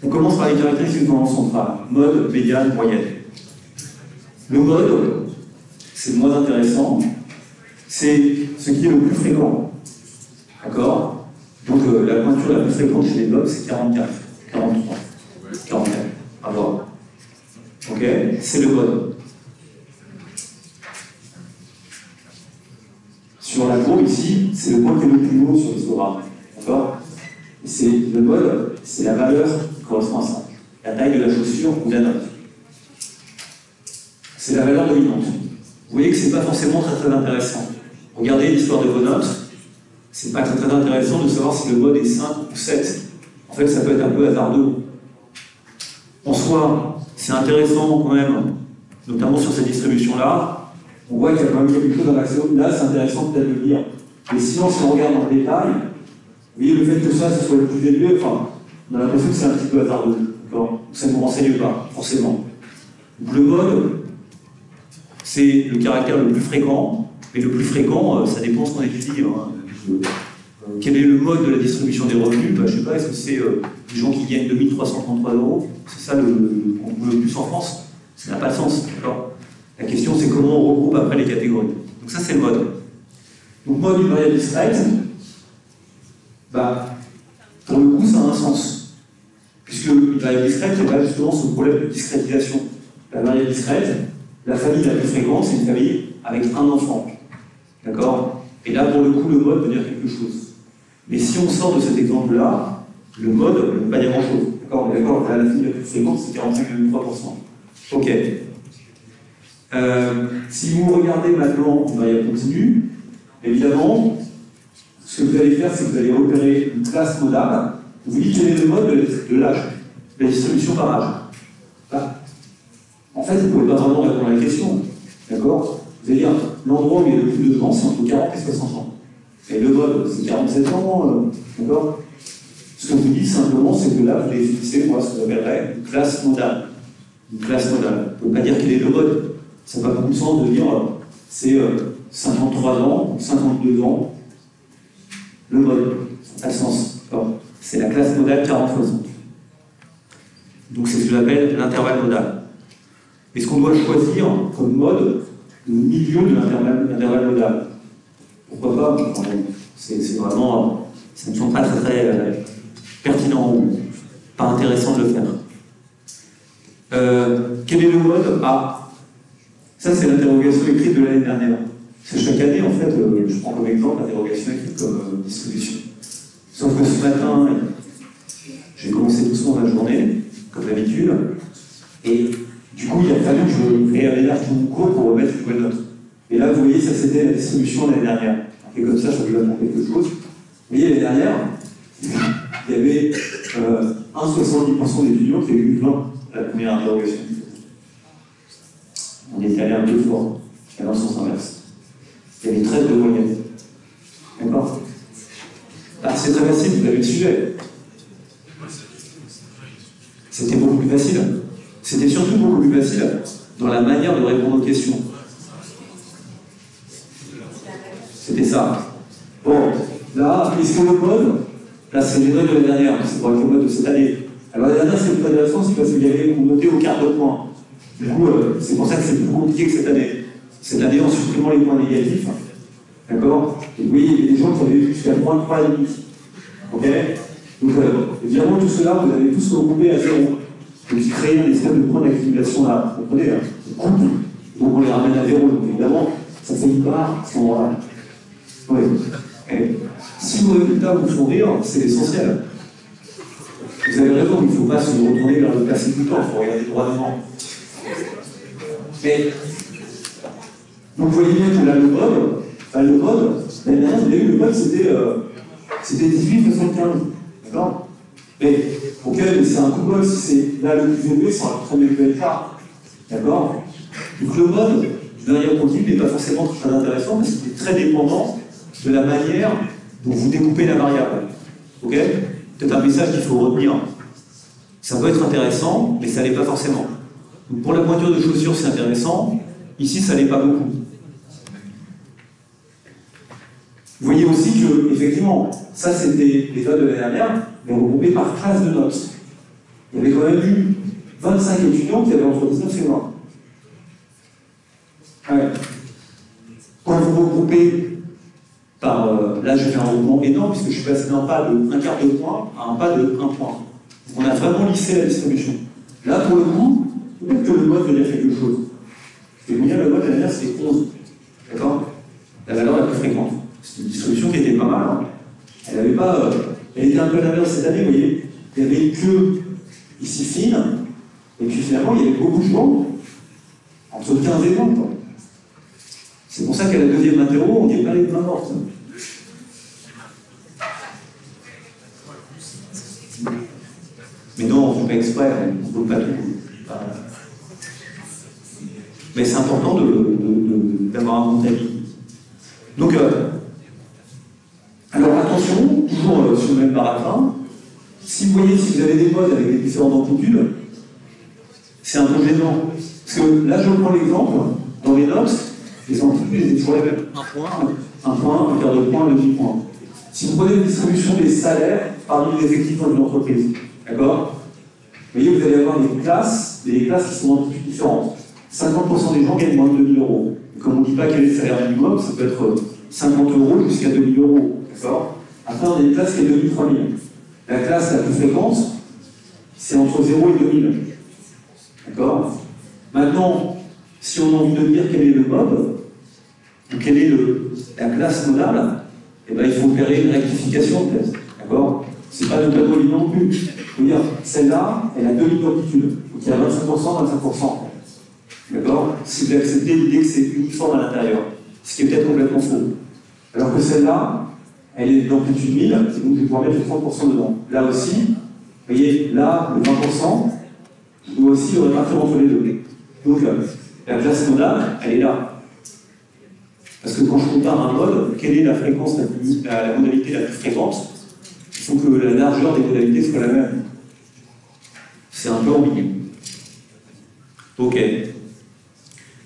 On commence par les caractéristiques de tendance centrale. Mode, médiane, moyenne. Le mode, c'est le moins intéressant, c'est ce qui est le plus fréquent. D'accord? Donc la pointure la plus fréquente chez les mobs, c'est 44, 43, 44. À voir. Ok? C'est le mode. Sur la courbe ici, c'est le point qui est le plus haut sur l'histogramme. D'accord? C'est le mode, c'est la valeur qui correspond à ça. La taille de la chaussure ou de la note. C'est la valeur dominante. Vous voyez que ce n'est pas forcément très intéressant. Regardez l'histoire de vos notes, c'est pas très intéressant de savoir si le mode est 5 ou 7. En fait, ça peut être un peu hasardeux. En soi, c'est intéressant quand même, notamment sur cette distribution-là. On voit qu'il y a quand même quelque chose dans l'accès. Là, c'est intéressant peut-être de le lire. Mais sinon, si on regarde dans le détail, vous voyez le fait que ça soit le plus élevé, enfin, on a l'impression que c'est un petit peu hasardeux. Ça ne nous renseigne pas, forcément. Donc, le mode, c'est le caractère le plus fréquent, mais le plus fréquent, ça dépend de ce qu'on étudie. Quel est le mode de la distribution des revenus? Je ne sais pas, est-ce que c'est des gens qui gagnent 2333 €? C'est ça qu'on trouve le plus en France? Ça n'a pas de sens. La question, c'est comment on regroupe après les catégories. Donc ça, c'est le mode. Donc mode d'une variable discrète, pour le coup, ça a un sens. Puisque une variable discrète, il y a justement ce problème de discrétisation. La variable discrète, la famille la plus fréquente, c'est une famille avec un enfant. D'accord? Et là, pour le coup, le mode veut dire quelque chose. Mais si on sort de cet exemple-là, le mode ne veut pas dire grand-chose. D'accord? Mais d'accord, la famille la plus fréquente, c'est 45,3%. Ok. Si vous regardez maintenant une variable continue, évidemment, ce que vous allez faire, c'est que vous allez repérer une classe modale. Vous dites quel est le mode de l'âge, la distribution par âge. En fait, vous ne pouvez pas vraiment répondre à la question. D'accord? Vous allez dire, l'endroit où il y a le plus de gens, c'est entre 40 et 60 ans. Et le mode, c'est 47 ans. D'accord? Ce que je vous dis simplement, c'est que là, vous définissez, moi, ce que j'appellerais une classe modale. Une classe modale. On ne peut pas dire quel est le mode. Ça n'a pas beaucoup de sens de dire c'est 53 ans, 52 ans. Le mode, ça n'a pas de sens. C'est la classe modale 40-60. Donc c'est ce que j'appelle l'intervalle modal. Est-ce qu'on doit choisir comme mode le milieu de l'intervalle modal? Pourquoi pas? C'est vraiment, ça ne me semble pas très pertinent ou pas intéressant de le faire. Quel est le mode A? Ça, c'est l'interrogation écrite de l'année dernière. C'est chaque année, en fait, je prends comme exemple l'interrogation écrite comme distribution. Sauf que ce matin, j'ai commencé doucement la journée, comme d'habitude, et du coup, il a fallu que je réaménage tout mon cours pour remettre une nouvelle note. Et là, vous voyez, ça c'était la distribution l'année dernière. Et comme ça, je vais vous apprendre quelque chose. Vous voyez, l'année dernière, il y avait 1,70% d'étudiants qui avaient eu 20 à la première interrogation. On était allé un peu fort, dans le sens inverse. Il y avait 13 de moyenne. D'accord? C'est très facile, vous avez le sujet. C'était beaucoup plus facile. C'était surtout beaucoup plus facile dans la manière de répondre aux questions. C'était ça. Bon, là, est-ce que le mode, là c'est les notes de l'année dernière, c'est pour le mode de cette année. Alors la dernière, c'est plus intéressant, c'est parce qu'il y avait noté au quart de point. Du coup, c'est pour ça que c'est plus compliqué que cette année. Cette année, en supprimant les points négatifs, d'accord? Et vous voyez, il y a des gens qui avaient jusqu'à moins de 3,5. Ok? Donc, évidemment, tout cela, vous avez tous regroupé à 0. Donc, créer un espèce de point d'accumulation là. Vous comprenez, couple. Donc, on les ramène à 0. Donc, évidemment, ça fait une part à ce moment-là. Oui. Si vos résultats vous font rire, c'est essentiel. Vous avez raison, il ne faut pas se retourner vers le passé tout le temps, il faut regarder droit devant. Mais, donc vous voyez bien que là, le mode, l'année dernière, vous avez vu, le mode, c'était 18,75. D'accord? Mais, ok, mais c'est un coup de bol, si c'est là le plus élevé, c'est un très élevé écart. D'accord? Donc le mode, de manière continue, n'est pas forcément très intéressant parce qu'il est très dépendant de la manière dont vous découpez la variable. Ok? Peut-être un message qu'il faut retenir. Ça peut être intéressant, mais ça l'est pas forcément. Donc pour la pointure de chaussures, c'est intéressant. Ici, ça l'est pas beaucoup. Vous voyez aussi que, effectivement, ça c'était les notes de l'année dernière, mais regroupées par classe de notes. Il y avait quand même eu 25 étudiants qui avaient entre 19 et 20. Ouais. Quand vous regroupez par... là, je fais un regroupement énorme, puisque je suis passé d'un pas de 1 quart de point à un pas de 1 point. On a vraiment lissé la distribution. Là, pour le coup, peut-être que le mode veut dire quelque chose. Je vais vous dire, le mode, la dernière, c'était 11. D'accord? La valeur la plus fréquente. C'est une distribution qui était pas mal. Hein. Elle avait pas... elle était un peu l'inverse cette année, vous voyez. Il y avait une queue ici fine, et puis finalement, il y avait beaucoup de gens entre 15 et 20. C'est pour ça qu'à la deuxième interro, on n'est pas les mains mortes. Mais non, on ne fait pas exprès, on ne veut pas tout. Mais c'est important d'avoir un bon avis. Donc, alors attention, toujours sur le même paragraphe, si vous voyez, si vous avez des modes avec des différentes amplitudes, c'est un peu gênant. Parce que là, je prends l'exemple, dans les notes, les amplitudes étaient toujours les mêmes. Un point, un quart de point, un demi-point. Si vous prenez la distribution des salaires parmi les effectifs dans une entreprise, d'accord? Vous voyez, vous allez avoir des classes qui sont d'amplitudes différentes. 50% des gens gagnent moins de 2 000 euros. Et comme on ne dit pas quel est le salaire minimum, ça peut être 50 euros jusqu'à 2 000 euros. D'accord? Après, on a une classe qui est 2 000, 3 000. La classe la plus fréquente, c'est entre 0 et 2 000. D'accord? Maintenant, si on a envie de dire quel est le mob, ou quelle est la classe modale, eh ben, il faut opérer une rectification de test. D'accord? C'est pas de tableau non plus. Je veux dire, celle-là, elle a 2 lignes d'amplitude. Donc il y a 25%, 25%. D'accord? Si vous acceptez l'idée que c'est uniforme à l'intérieur, ce qui est peut-être complètement faux. Alors que celle-là, elle est d'amplitude 1000, et donc je vais pouvoir mettre 30% dedans. Là aussi, vous voyez, là, le 20%, je dois aussi le répartir entre les deux. Donc, la classe modale, elle est là. Parce que quand je compare un mode, quelle est la fréquence, la modalité la plus fréquente? Il faut que la largeur des modalités soit la même. C'est un peu ambigu. Ok.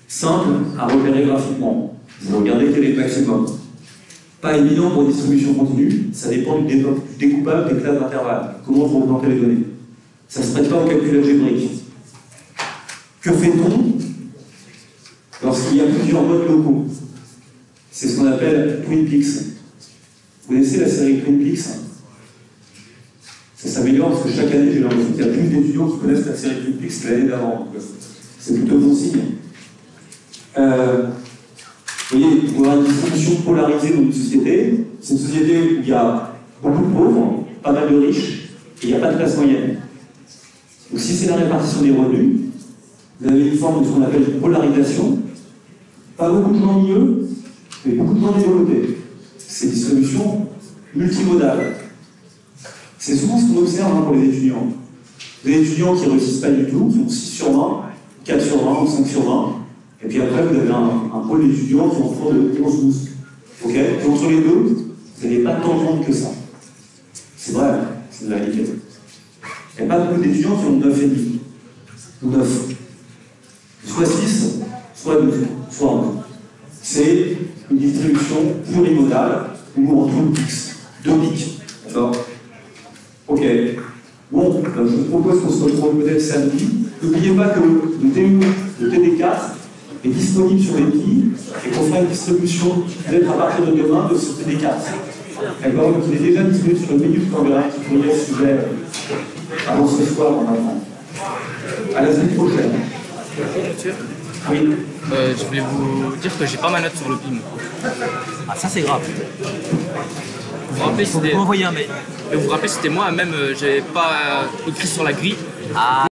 Simple à repérer graphiquement. Vous regardez quel est le maximum. Pas évident pour une distribution continue, ça dépend du découpage des classes d'intervalle. Comment vous représentez les données. Ça ne se prête pas au calcul algébrique. Que fait-on lorsqu'il y a plusieurs modes locaux? C'est ce qu'on appelle Twin Peaks. Vous connaissez la série Twin Peaks? Ça s'améliore parce que chaque année, j'ai l'impression qu'il y a plus d'étudiants qui connaissent la série Twin Peaks que l'année d'avant. C'est plutôt bon signe. Vous voyez, on a une distribution polarisée dans une société. C'est une société où il y a beaucoup de pauvres, pas mal de riches, et il n'y a pas de classe moyenne. Donc si c'est la répartition des revenus, vous avez une forme de ce qu'on appelle une polarisation. Pas beaucoup de gens mieux, mais beaucoup de gens développés. C'est une distribution multimodale. C'est souvent ce qu'on observe pour les étudiants. Des étudiants qui ne réussissent pas du tout, qui ont 6 sur 20, 4 sur 20 ou 5 sur 20. Et puis après, vous avez un pôle d'étudiants qui ont autour de 11-12. Ok? Et entre les deux, vous n'avez pas tant de monde que ça. C'est vrai, c'est de la réalité. Il n'y a pas beaucoup d'étudiants qui ont 9,5 ou 9. Soit 6, soit 12, soit 11. C'est une distribution plurimodale ou en tout pics. 2 pics. D'accord? Ok. Bon, je vous propose qu'on se retrouve peut-être samedi. N'oubliez pas que le TU, le TD4, est disponible sur l'EPI et qu'on fera une distribution peut-être à partir de demain de ce TD4. D'accord? Donc il est déjà disponible sur le menu, vous enverrez un petit courrier au sujet avant ce soir en avant. À la semaine prochaine. Oui. Je voulais vous dire que j'ai pas ma note sur le PIM. Ah, ça c'est grave. Vous vous rappelez, Faut c'était envoyer un mail. vous rappelez, c'était moi même, j'avais pas écrit sur la grille. Ah,